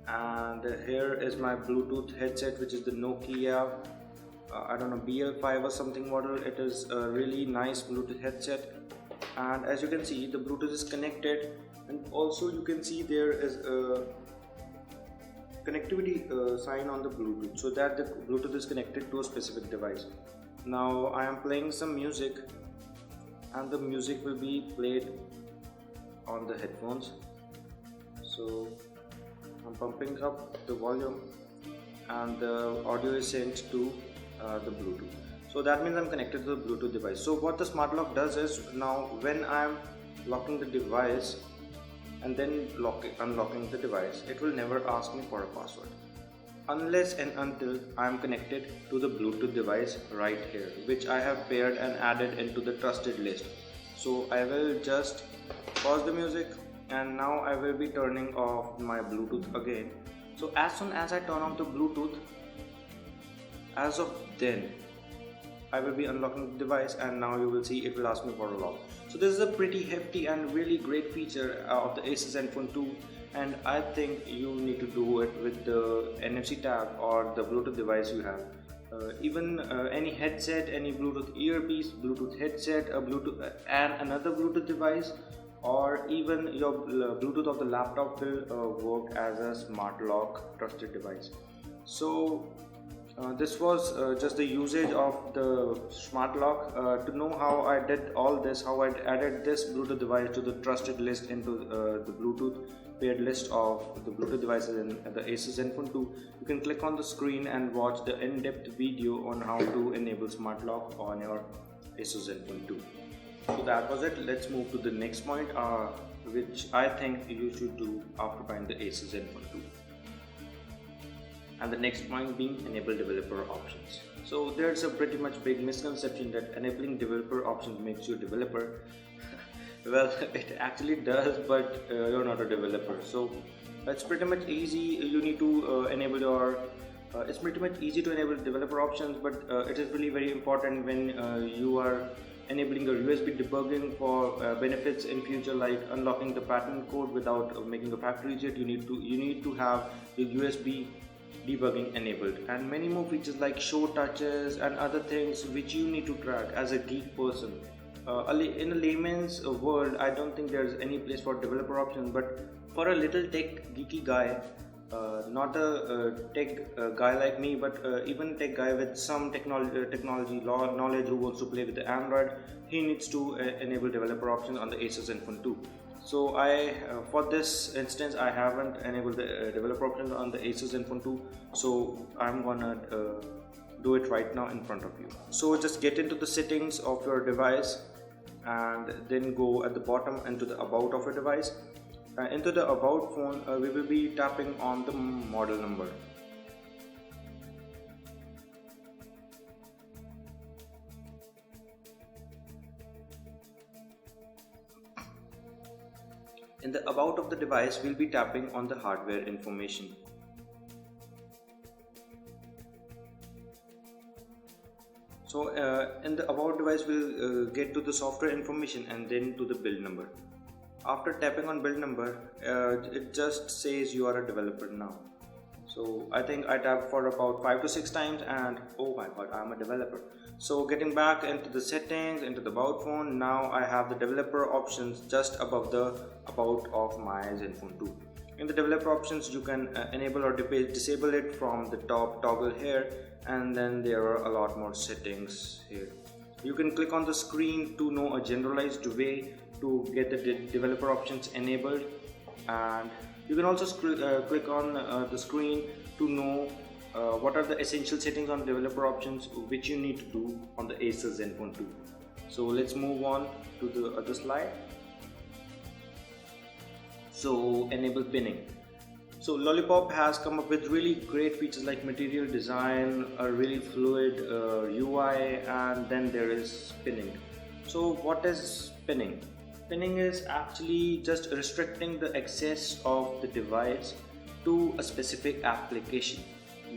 and here is my Bluetooth headset, which is the Nokia I don't know, BL5 or something model. It is a really nice Bluetooth headset, and as you can see, the Bluetooth is connected, and also you can see there is a connectivity sign on the Bluetooth, so that the Bluetooth is connected to a specific device. Now I am playing some music, and the music will be played on the headphones. So I'm pumping up the volume and the audio is sent to the Bluetooth. So that means I'm connected to the Bluetooth device. So what the smart lock does is, now when I'm locking the device and then unlocking the device, it will never ask me for a password unless and until I am connected to the Bluetooth device right here, which I have paired and added into the trusted list. So I will just pause the music, and now I will be turning off my Bluetooth again. So as soon as I turn off the Bluetooth, as of then I will be unlocking the device, and now you will see it will ask me for a lock. So this is a pretty hefty and really great feature of the Asus Zenfone 2, and I think you need to do it with the NFC tag or the Bluetooth device you have. Even any headset, any Bluetooth earpiece, Bluetooth headset, a Bluetooth and another Bluetooth device, or even your Bluetooth of the laptop will work as a smart lock trusted device. So this was just the usage of the smart lock. To know how I did all this, how I added this Bluetooth device to the trusted list into the Bluetooth paired list of the Bluetooth devices in the Asus Zenfone 2, you can click on the screen and watch the in-depth video on how to enable smart lock on your Asus Zenfone 2. So that was it. Let's move to the next point, which I think you should do after buying the Asus Zenfone 2. And the next point being enable developer options. So there's a pretty much big misconception that enabling developer options makes you a developer. Well, it actually does, but you're not a developer. So it's pretty much easy. You need to enable your it's pretty much easy to enable developer options, but it is really very important when you are enabling your USB debugging for benefits in future, like unlocking the pattern code without making a factory reset. You need to have the USB debugging enabled, and many more features like show touches and other things which you need to track as a geek person. In a layman's world, I don't think there's any place for developer options, but for a little tech geeky guy, not a tech guy like me, but even tech guy with some technology knowledge who wants to play with the Android, he needs to enable developer options on the Asus Zenfone 2. So for this instance, I haven't enabled the developer options on the Asus Zenfone 2, so I'm gonna do it right now in front of you. So just get into the settings of your device, and then go at the bottom into the about of your device. Into the about phone, we will be tapping on the model number. In the about of the device, we'll be tapping on the hardware information. So in the about device we'll get to the software information and then to the build number. After tapping on build number, it just says you are a developer now. So I think I tapped for about 5 to 6 times and oh my god, I'm a developer. So getting back into the settings, into the about phone, now I have the developer options just above the about of my Zenfone 2. In the developer options you can enable or disable it from the top toggle here, and then there are a lot more settings here. You can click on the screen to know a generalized way to get the developer options enabled, and you can also click on the screen to know what are the essential settings on developer options which you need to do on the Asus Zenfone 2. So let's move on to the other slide. So enable pinning. So Lollipop has come up with really great features like material design, a really fluid UI, and then there is pinning. So what is pinning? Pinning is actually just restricting the access of the device to a specific application.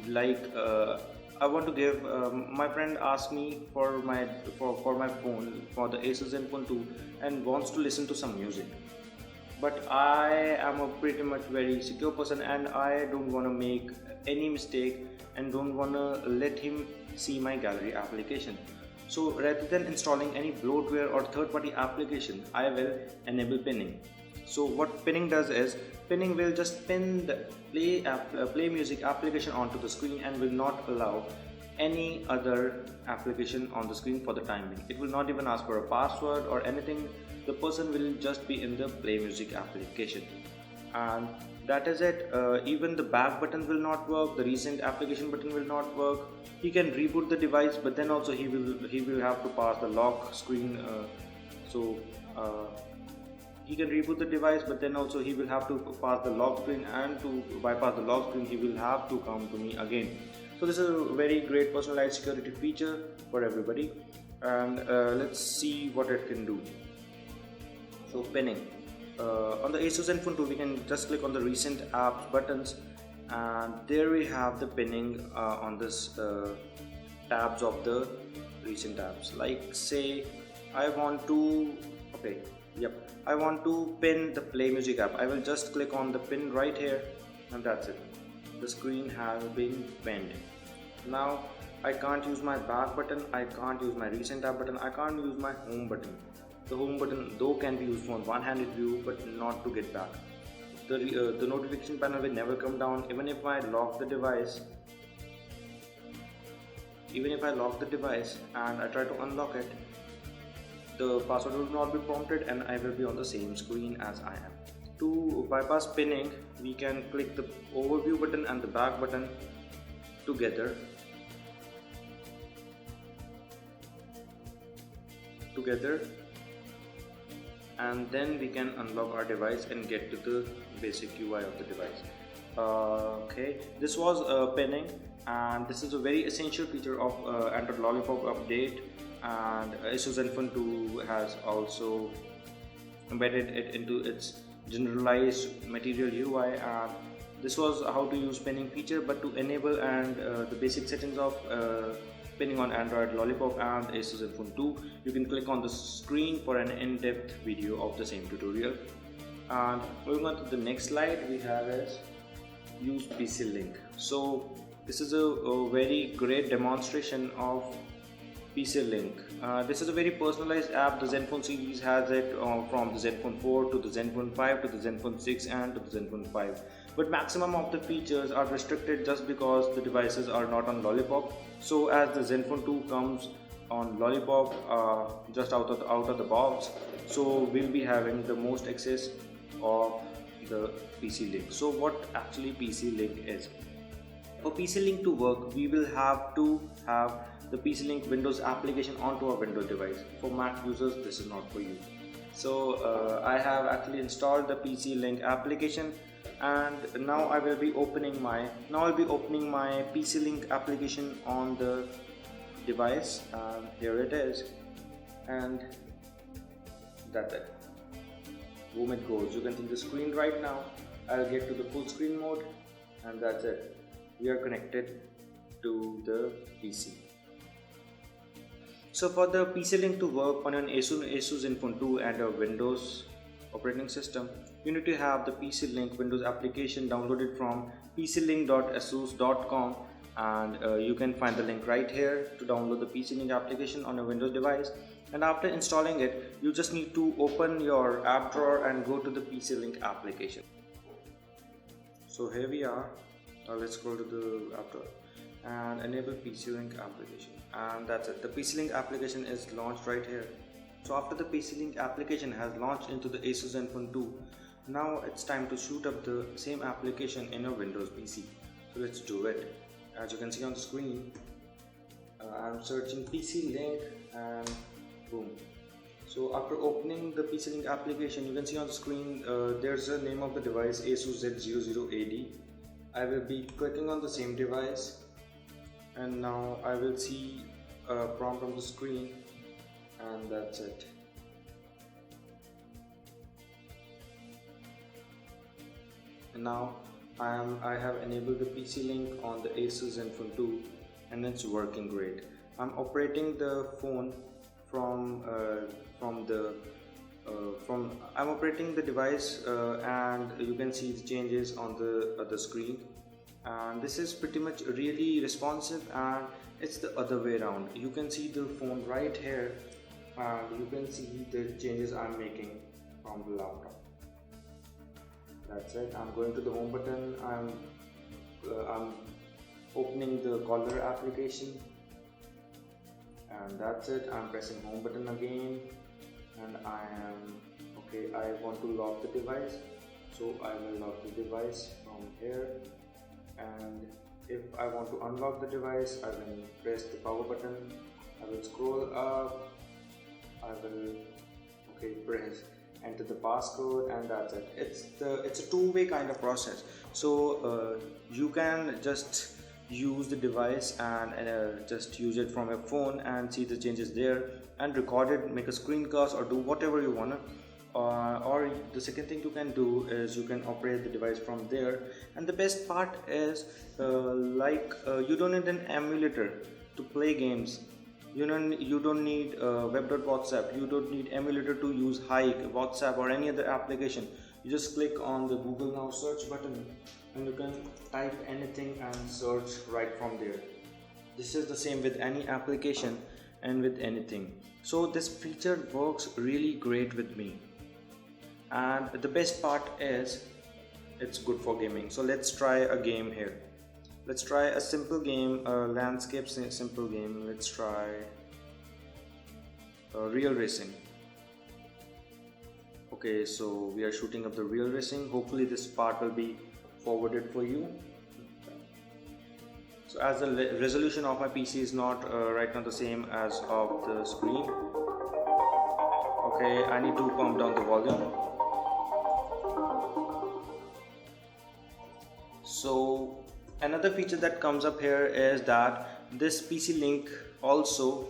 Like I want to give my friend asked me for my phone, for the Asus Zenfone 2, and wants to listen to some music. But I am a pretty much very secure person and I don't want to make any mistake and don't want to let him see my gallery application. So rather than installing any bloatware or third-party application, I will enable pinning. So what pinning does is, pinning will just pin the play music application onto the screen and will not allow any other application on the screen for the time being. It will not even ask for a password or anything. The person will just be in the play music application, and that is it. Even the back button will not work, the recent application button will not work. He can reboot the device, but then also he will have to pass the lock screen. He can reboot the device, but then also he will have to pass the lock screen, and to bypass the lock screen he will have to come to me again. So this is a very great personalized security feature for everybody, and let's see what it can do. So pinning. On the Asus Zenfone 2 we can just click on the recent apps buttons, and there we have the pinning on this tabs of the recent apps. Like say I want to pin the play music app. I will just click on the pin right here, and that's it. The screen has been pinned. Now I can't use my back button, I can't use my recent app button, I can't use my home button. The home button though can be used for one-handed view, but not to get back. The notification panel will never come down. Even if I lock the device and I try to unlock it, the password will not be prompted and I will be on the same screen as I am. To bypass pinning, we can click the overview button and the back button together, and then we can unlock our device and get to the basic UI of the device. Okay, this was pinning, and this is a very essential feature of Android Lollipop update, and Asus Zenfone 2 has also embedded it into its generalized material UI, and this was how to use pinning feature. But to enable and the basic settings of pinning on Android Lollipop and Asus Zenfone 2, you can click on the screen for an in-depth video of the same tutorial. And moving on to the next slide, we have is use PC Link. So this is a very great demonstration of PC Link. This is a very personalized app. The Zenfone series has it from the Zenfone 4 to the Zenfone 5 to the Zenfone 6 and to the Zenfone 5. But maximum of the features are restricted just because the devices are not on Lollipop. So as the Zenfone 2 comes on Lollipop just out of the box, so we'll be having the most access of the PC Link. So what actually PC Link is? For PC Link to work, we will have to have the PC Link Windows application onto our Windows device. For Mac users, this is not for you. So I have actually installed the PC Link application, and now I'll be opening my PC Link application on the device. Here it is, and that's it. Boom, it goes. You can see the screen right now. I'll get to the full screen mode, and that's it. We are connected to the PC. So for the PC Link to work on an Asus Zenfone 2 and a Windows operating system, you need to have the PC Link Windows application downloaded from pclink.asus.com, and you can find the link right here to download the PC Link application on a Windows device. And after installing it, you just need to open your app drawer and go to the PC Link application. So here we are. Let's go to the app drawer and enable PC Link application, and that's it. The PC Link application is launched right here. So after the PC Link application has launched into the Asus Zenfone 2, now it's time to shoot up the same application in a Windows PC. So let's do it. As you can see on the screen, I'm searching PC Link and boom. So after opening the PC Link application, you can see on the screen there's a name of the device, Asus Z00AD. I will be clicking on the same device, and now I will see a prompt on the screen, and that's it. And now I have enabled the PC Link on the Asus Zenfone 2, and it's working great. I'm operating the phone from I'm operating the device, and you can see the changes on the screen, and this is pretty much really responsive, and it's the other way around. You can see the phone right here, and you can see the changes I'm making from the laptop. That's it. I'm going to the home button. I'm opening the caller application, and that's it. I'm pressing home button again, and I want to lock the device, so I will lock the device from here. And if I want to unlock the device, I will press the power button. I will scroll up. I will press enter the passcode, and that's it. It's a two-way kind of process. So you can just use the device and just use it from your phone and see the changes there and record it, make a screencast, or do whatever you wanna. Or the second thing you can do is you can operate the device from there. And the best part is you don't need an emulator to play games. You don't need web.whatsapp. You don't need emulator to use Hike, WhatsApp, or any other application. You just click on the Google Now search button, and you can type anything and search right from there. This is the same with any application and with anything. So this feature works really great with me. And the best part is it's good for gaming. So let's try a game here. Let's try a simple game, a landscape simple game. Let's try real racing. Okay, so we are shooting up the real racing. Hopefully this part will be forwarded for you. So as the resolution of my PC is not right now the same as of the screen. Okay, I need to pump down the volume. So another feature that comes up here is that this PC Link also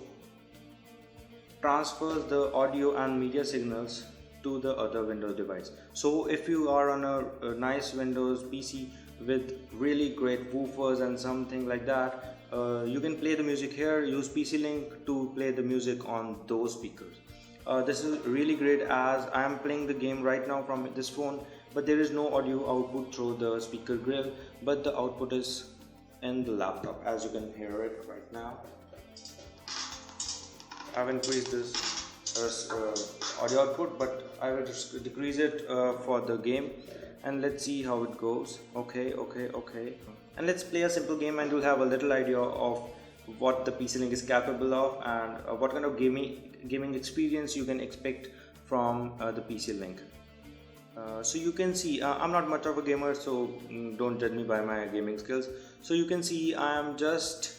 transfers the audio and media signals to the other Windows device. So if you are on a nice Windows PC with really great woofers and something like that, you can play the music here, use PC Link to play the music on those speakers. This is really great as I am playing the game right now from this phone, but there is no audio output through the speaker grill, but the output is in the laptop, as you can hear it right now. I've increased this audio output, but I will just decrease it for the game, and let's see how it goes. Okay, and let's play a simple game, and you'll have a little idea of what the PC Link is capable of, and what kind of gaming experience you can expect from the PC Link. So you can see I'm not much of a gamer, so don't judge me by my gaming skills. So you can see I am just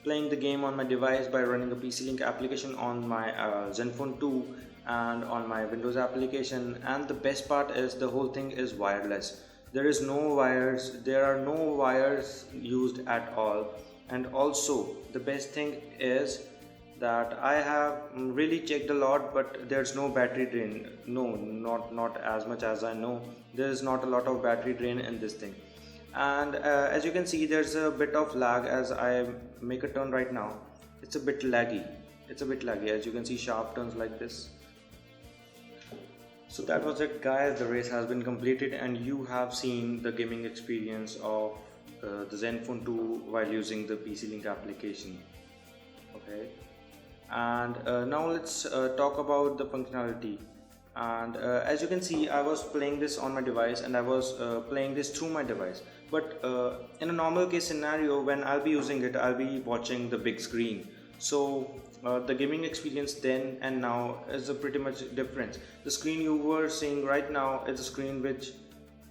playing the game on my device by running a PC Link application on my Zenfone 2 and on my Windows application. And the best part is the whole thing is wireless. There are no wires used at all. And also the best thing is that I have really checked a lot, but there's no battery drain. No, not as much as I know. There's not a lot of battery drain in this thing. And as you can see, there's a bit of lag as I make a turn right now. It's a bit laggy. it's a bit laggy. As you can see, sharp turns like this. So that was it guys, the race has been completed and you have seen the gaming experience of the Zenfone 2 while using the PC Link application. Okay, and now let's talk about the functionality. And as you can see, I was playing this on my device and I was playing this through my device, but in a normal case scenario, when I'll be using it, I'll be watching the big screen. So the gaming experience then and now is a pretty much difference. The screen you were seeing right now is a screen which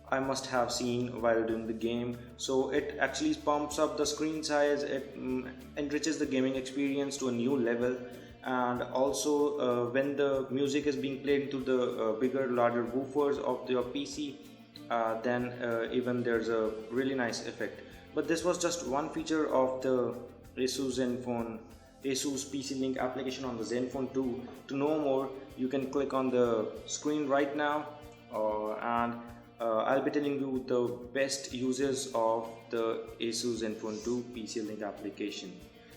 I must have seen while doing the game. So it actually pumps up the screen size, it enriches the gaming experience to a new level. And also when the music is being played into the bigger, larger woofers of your PC, then even there's a really nice effect. But this was just one feature of the Asus Zenfone, Asus PC Link application on the Zenfone 2. To know more, you can click on the screen right now, and I'll be telling you the best uses of the Asus Zenfone 2 PC Link application.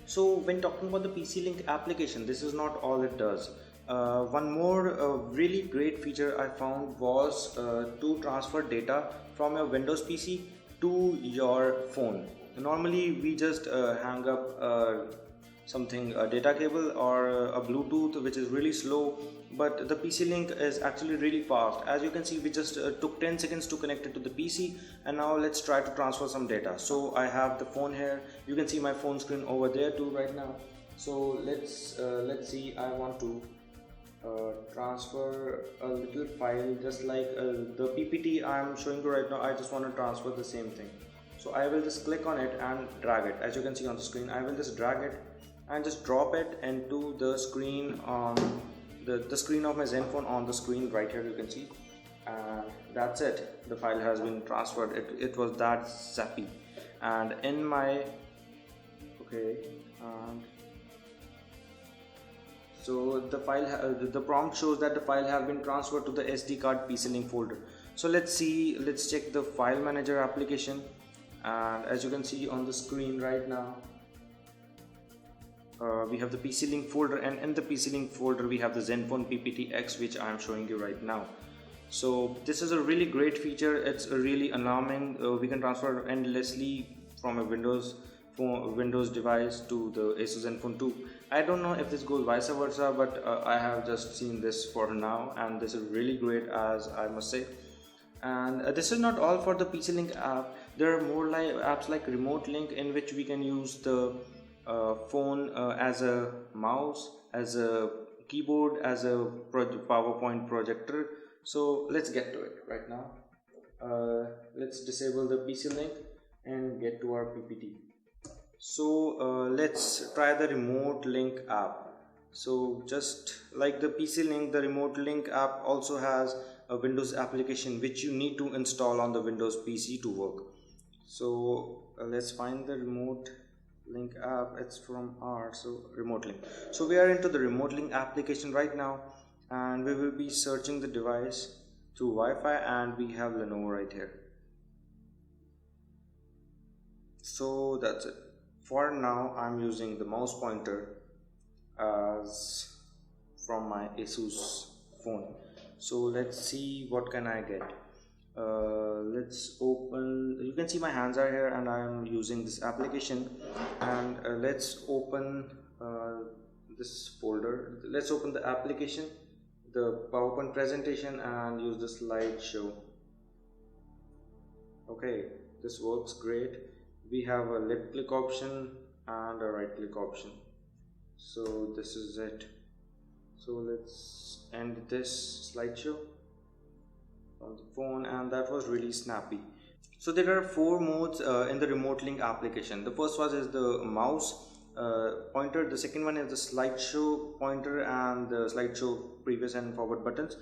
So when talking about the PC Link application, this is not all it does. One more really great feature I found was to transfer data from your Windows PC to your phone. Normally we just hang up a data cable or a Bluetooth, which is really slow, but the PC Link is actually really fast. As you can see, we just took 10 seconds to connect it to the PC, and now let's try to transfer some data. So I have the phone here, you can see my phone screen over there too right now. So let's see, I want to transfer a little file, just like the PPT I'm showing you right now. I just want to transfer the same thing, so I will just click on it and drag it. As you can see on the screen, I will just drag it and just drop it into the screen on the screen of my Zenfone on the screen right here, you can see, and that's it. The file has been transferred. It was that zappy. And in my so the file the prompt shows that the file has been transferred to the SD card PC Link folder. So let's check the file manager application, and as you can see on the screen right now, we have the PC Link folder, and in the PC Link folder we have the Zenfone PPTX, which I am showing you right now. So this is a really great feature. It's really alarming. We can transfer endlessly from a Windows device to the Asus Zenfone 2. I don't know if this goes vice versa, but I have just seen this for now, and this is really great, as I must say. And this is not all for the PC Link app. There are more apps like Remote Link, in which we can use the phone as a mouse, as a keyboard, as a PowerPoint projector. So let's get to it right now. Let's disable the PC Link and get to our PPT. So let's try the Remote Link app. So just like the PC Link, the Remote Link app also has a Windows application which you need to install on the Windows PC to work. So let's find the Remote Link app. It's from Remote Link. So we are into the Remote Link application right now, and we will be searching the device through Wi-Fi, and we have Lenovo right here. So that's it. For now I'm using the mouse pointer as from my Asus phone. So let's see what can I get. Let's open, you can see my hands are here and I am using this application, and let's open this folder. Let's open the application, the PowerPoint presentation, and use the slideshow. Okay, this works great. We have a left click option and a right click option. So this is it. So let's end this slideshow on the phone, and that was really snappy. So there are 4 modes in the Remote Link application. The first one is the mouse pointer, the second one is the slideshow pointer and the slideshow previous and forward buttons.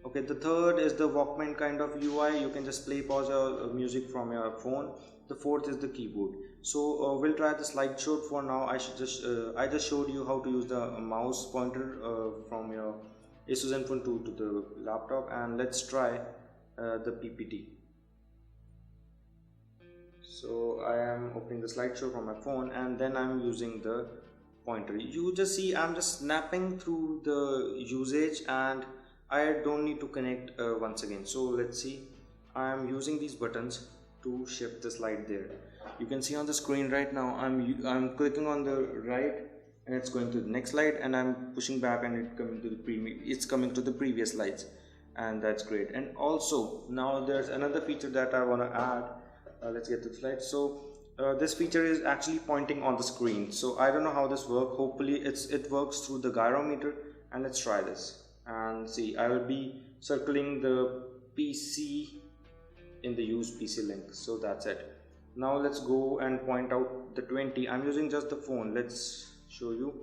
Okay, the third is the Walkman kind of UI. You can just play, pause your music from your phone. The fourth is the keyboard. So we'll try the slideshow for now. I just showed you how to use the mouse pointer from your Asus Zenfone 2 to the laptop, and let's try the PPT. So I am opening the slideshow from my phone, and then I'm using the pointer. You just see I'm just snapping through the usage and I don't need to connect once again. So let's see, I'm using these buttons to shift the slide there. You can see on the screen right now I'm clicking on the right and it's going to the next slide, and I'm pushing back and it's coming to the previous slides, and that's great. And also now there's another feature that I want to add. Let's get to the slide. So this feature is actually pointing on the screen. So I don't know how this works. Hopefully it works through the gyrometer, and let's try this and see. I will be circling the PC in the use PC link. So that's it. Now let's go and point out the 20. I'm using just the phone. Let's show you.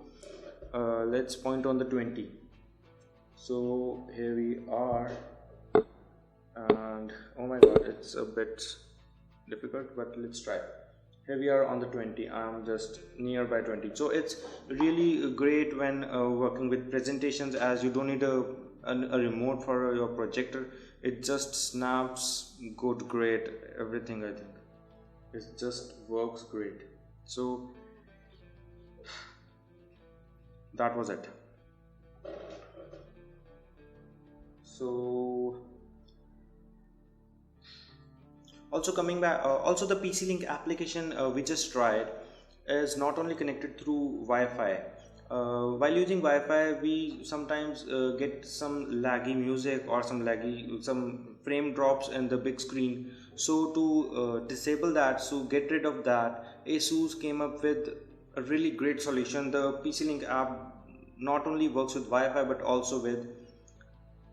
Let's point on the 20. So here we are, and oh my god, it's a bit difficult, but let's try. Here we are on the 20. I'm just nearby 20. So it's really great when working with presentations, as you don't need a remote for your projector. It just snaps good, great, everything. I think it just works great. So that was it. So also coming back, also the PC Link application we just tried is not only connected through Wi-Fi. While using Wi-Fi, we sometimes get some laggy music or some frame drops in the big screen. So to disable that, so get rid of that, Asus came up with a really great solution. The PC Link app not only works with Wi-Fi but also with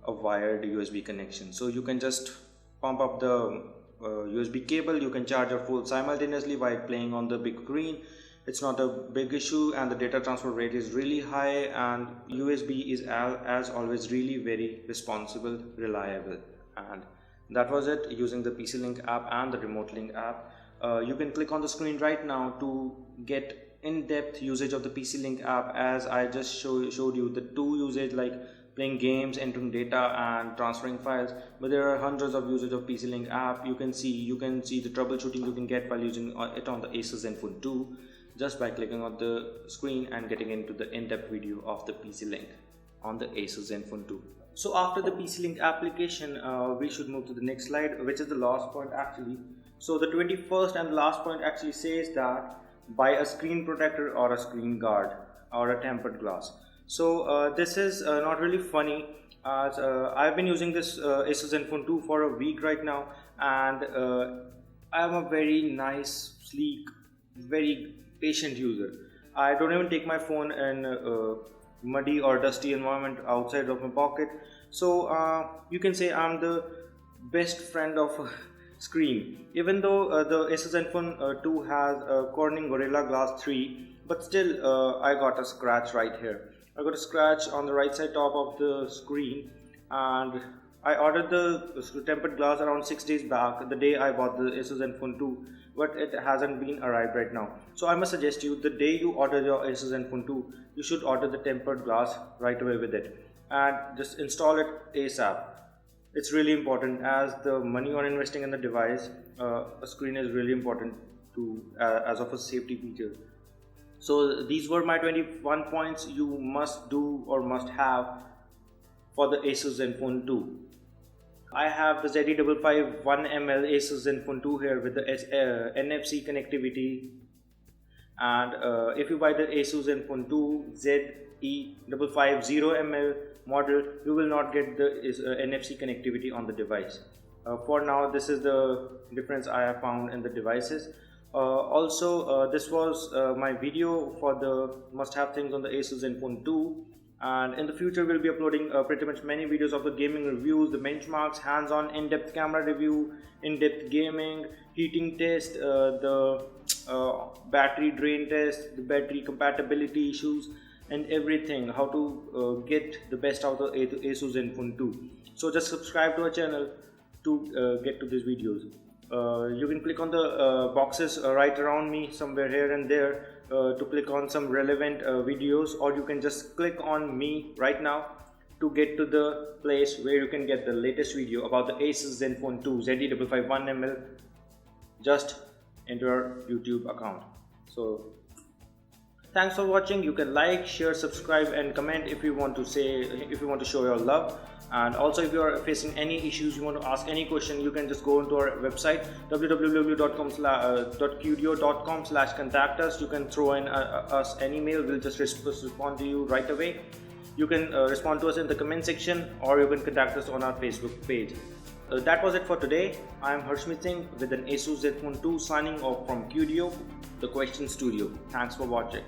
a wired USB connection. So you can just pump up the USB cable, you can charge your phone simultaneously while playing on the big screen. It's not a big issue, and the data transfer rate is really high, and USB is as always really very responsible, reliable. And that was it, using the PC Link app and the Remote Link app. You can click on the screen right now to get in-depth usage of the PC Link app, as I just showed you the two usage, like playing games, entering data and transferring files. But there are hundreds of usage of PC Link app. You can see the troubleshooting you can get while using it on the Asus Zenfone 2 just by clicking on the screen and getting into the in-depth video of the PC Link on the Asus Zenfone 2. So after the PC Link application, we should move to the next slide, which is the last point actually. So the 21st and last point actually says that buy a screen protector or a screen guard or a tempered glass. So this is not really funny, as I've been using this Asus Zenfone 2 for a week right now, and I'm a very nice, sleek, very patient user. I don't even take my phone in muddy or dusty environment outside of my pocket. So you can say I'm the best friend of screen. Even though the Asus Zenfone 2 has Corning Gorilla Glass 3, but still I got a scratch right here. I got a scratch on the right side top of the screen, and I ordered the tempered glass around 6 days back, the day I bought the Asus Zenfone 2, but it hasn't been arrived right now. So I must suggest you, the day you order your Asus Zenfone 2, you should order the tempered glass right away with it, and just install it ASAP. It's really important, as the money you're investing in the device, a screen is really important to as of a safety feature. So these were my 21 points you must do or must have for the Asus Zenfone 2. I have the ZE551 ml Asus Zenfone 2 here with the NFC connectivity, and if you buy the Asus Zenfone 2 ZE550 ml model, you will not get the NFC connectivity on the device. For now, this is the difference I have found in the devices. Also, this was my video for the must-have things on the Asus Zenfone 2, and in the future we'll be uploading pretty much many videos of the gaming reviews, the benchmarks, hands-on in-depth camera review, in-depth gaming, heating test, the battery drain test, the battery compatibility issues, and everything, how to get the best out of Asus Zenfone 2. So just subscribe to our channel to get to these videos. You can click on the boxes right around me, somewhere here and there, to click on some relevant videos, or you can just click on me right now to get to the place where you can get the latest video about the Asus Zenfone 2 ZE551 ml just into your YouTube account. So Thanks for watching. You can like, share, subscribe and comment if you want to show your love. And also, if you are facing any issues, you want to ask any question, you can just go into our website www.qdio.com/contact us. You can throw in us an email. We'll just respond to you right away. You can respond to us in the comment section, or you can contact us on our Facebook page. That was it for today. I am Harshmeet Singh with an Asus Zenfone 2 signing off from Qdio, the Question Studio. Thanks for watching.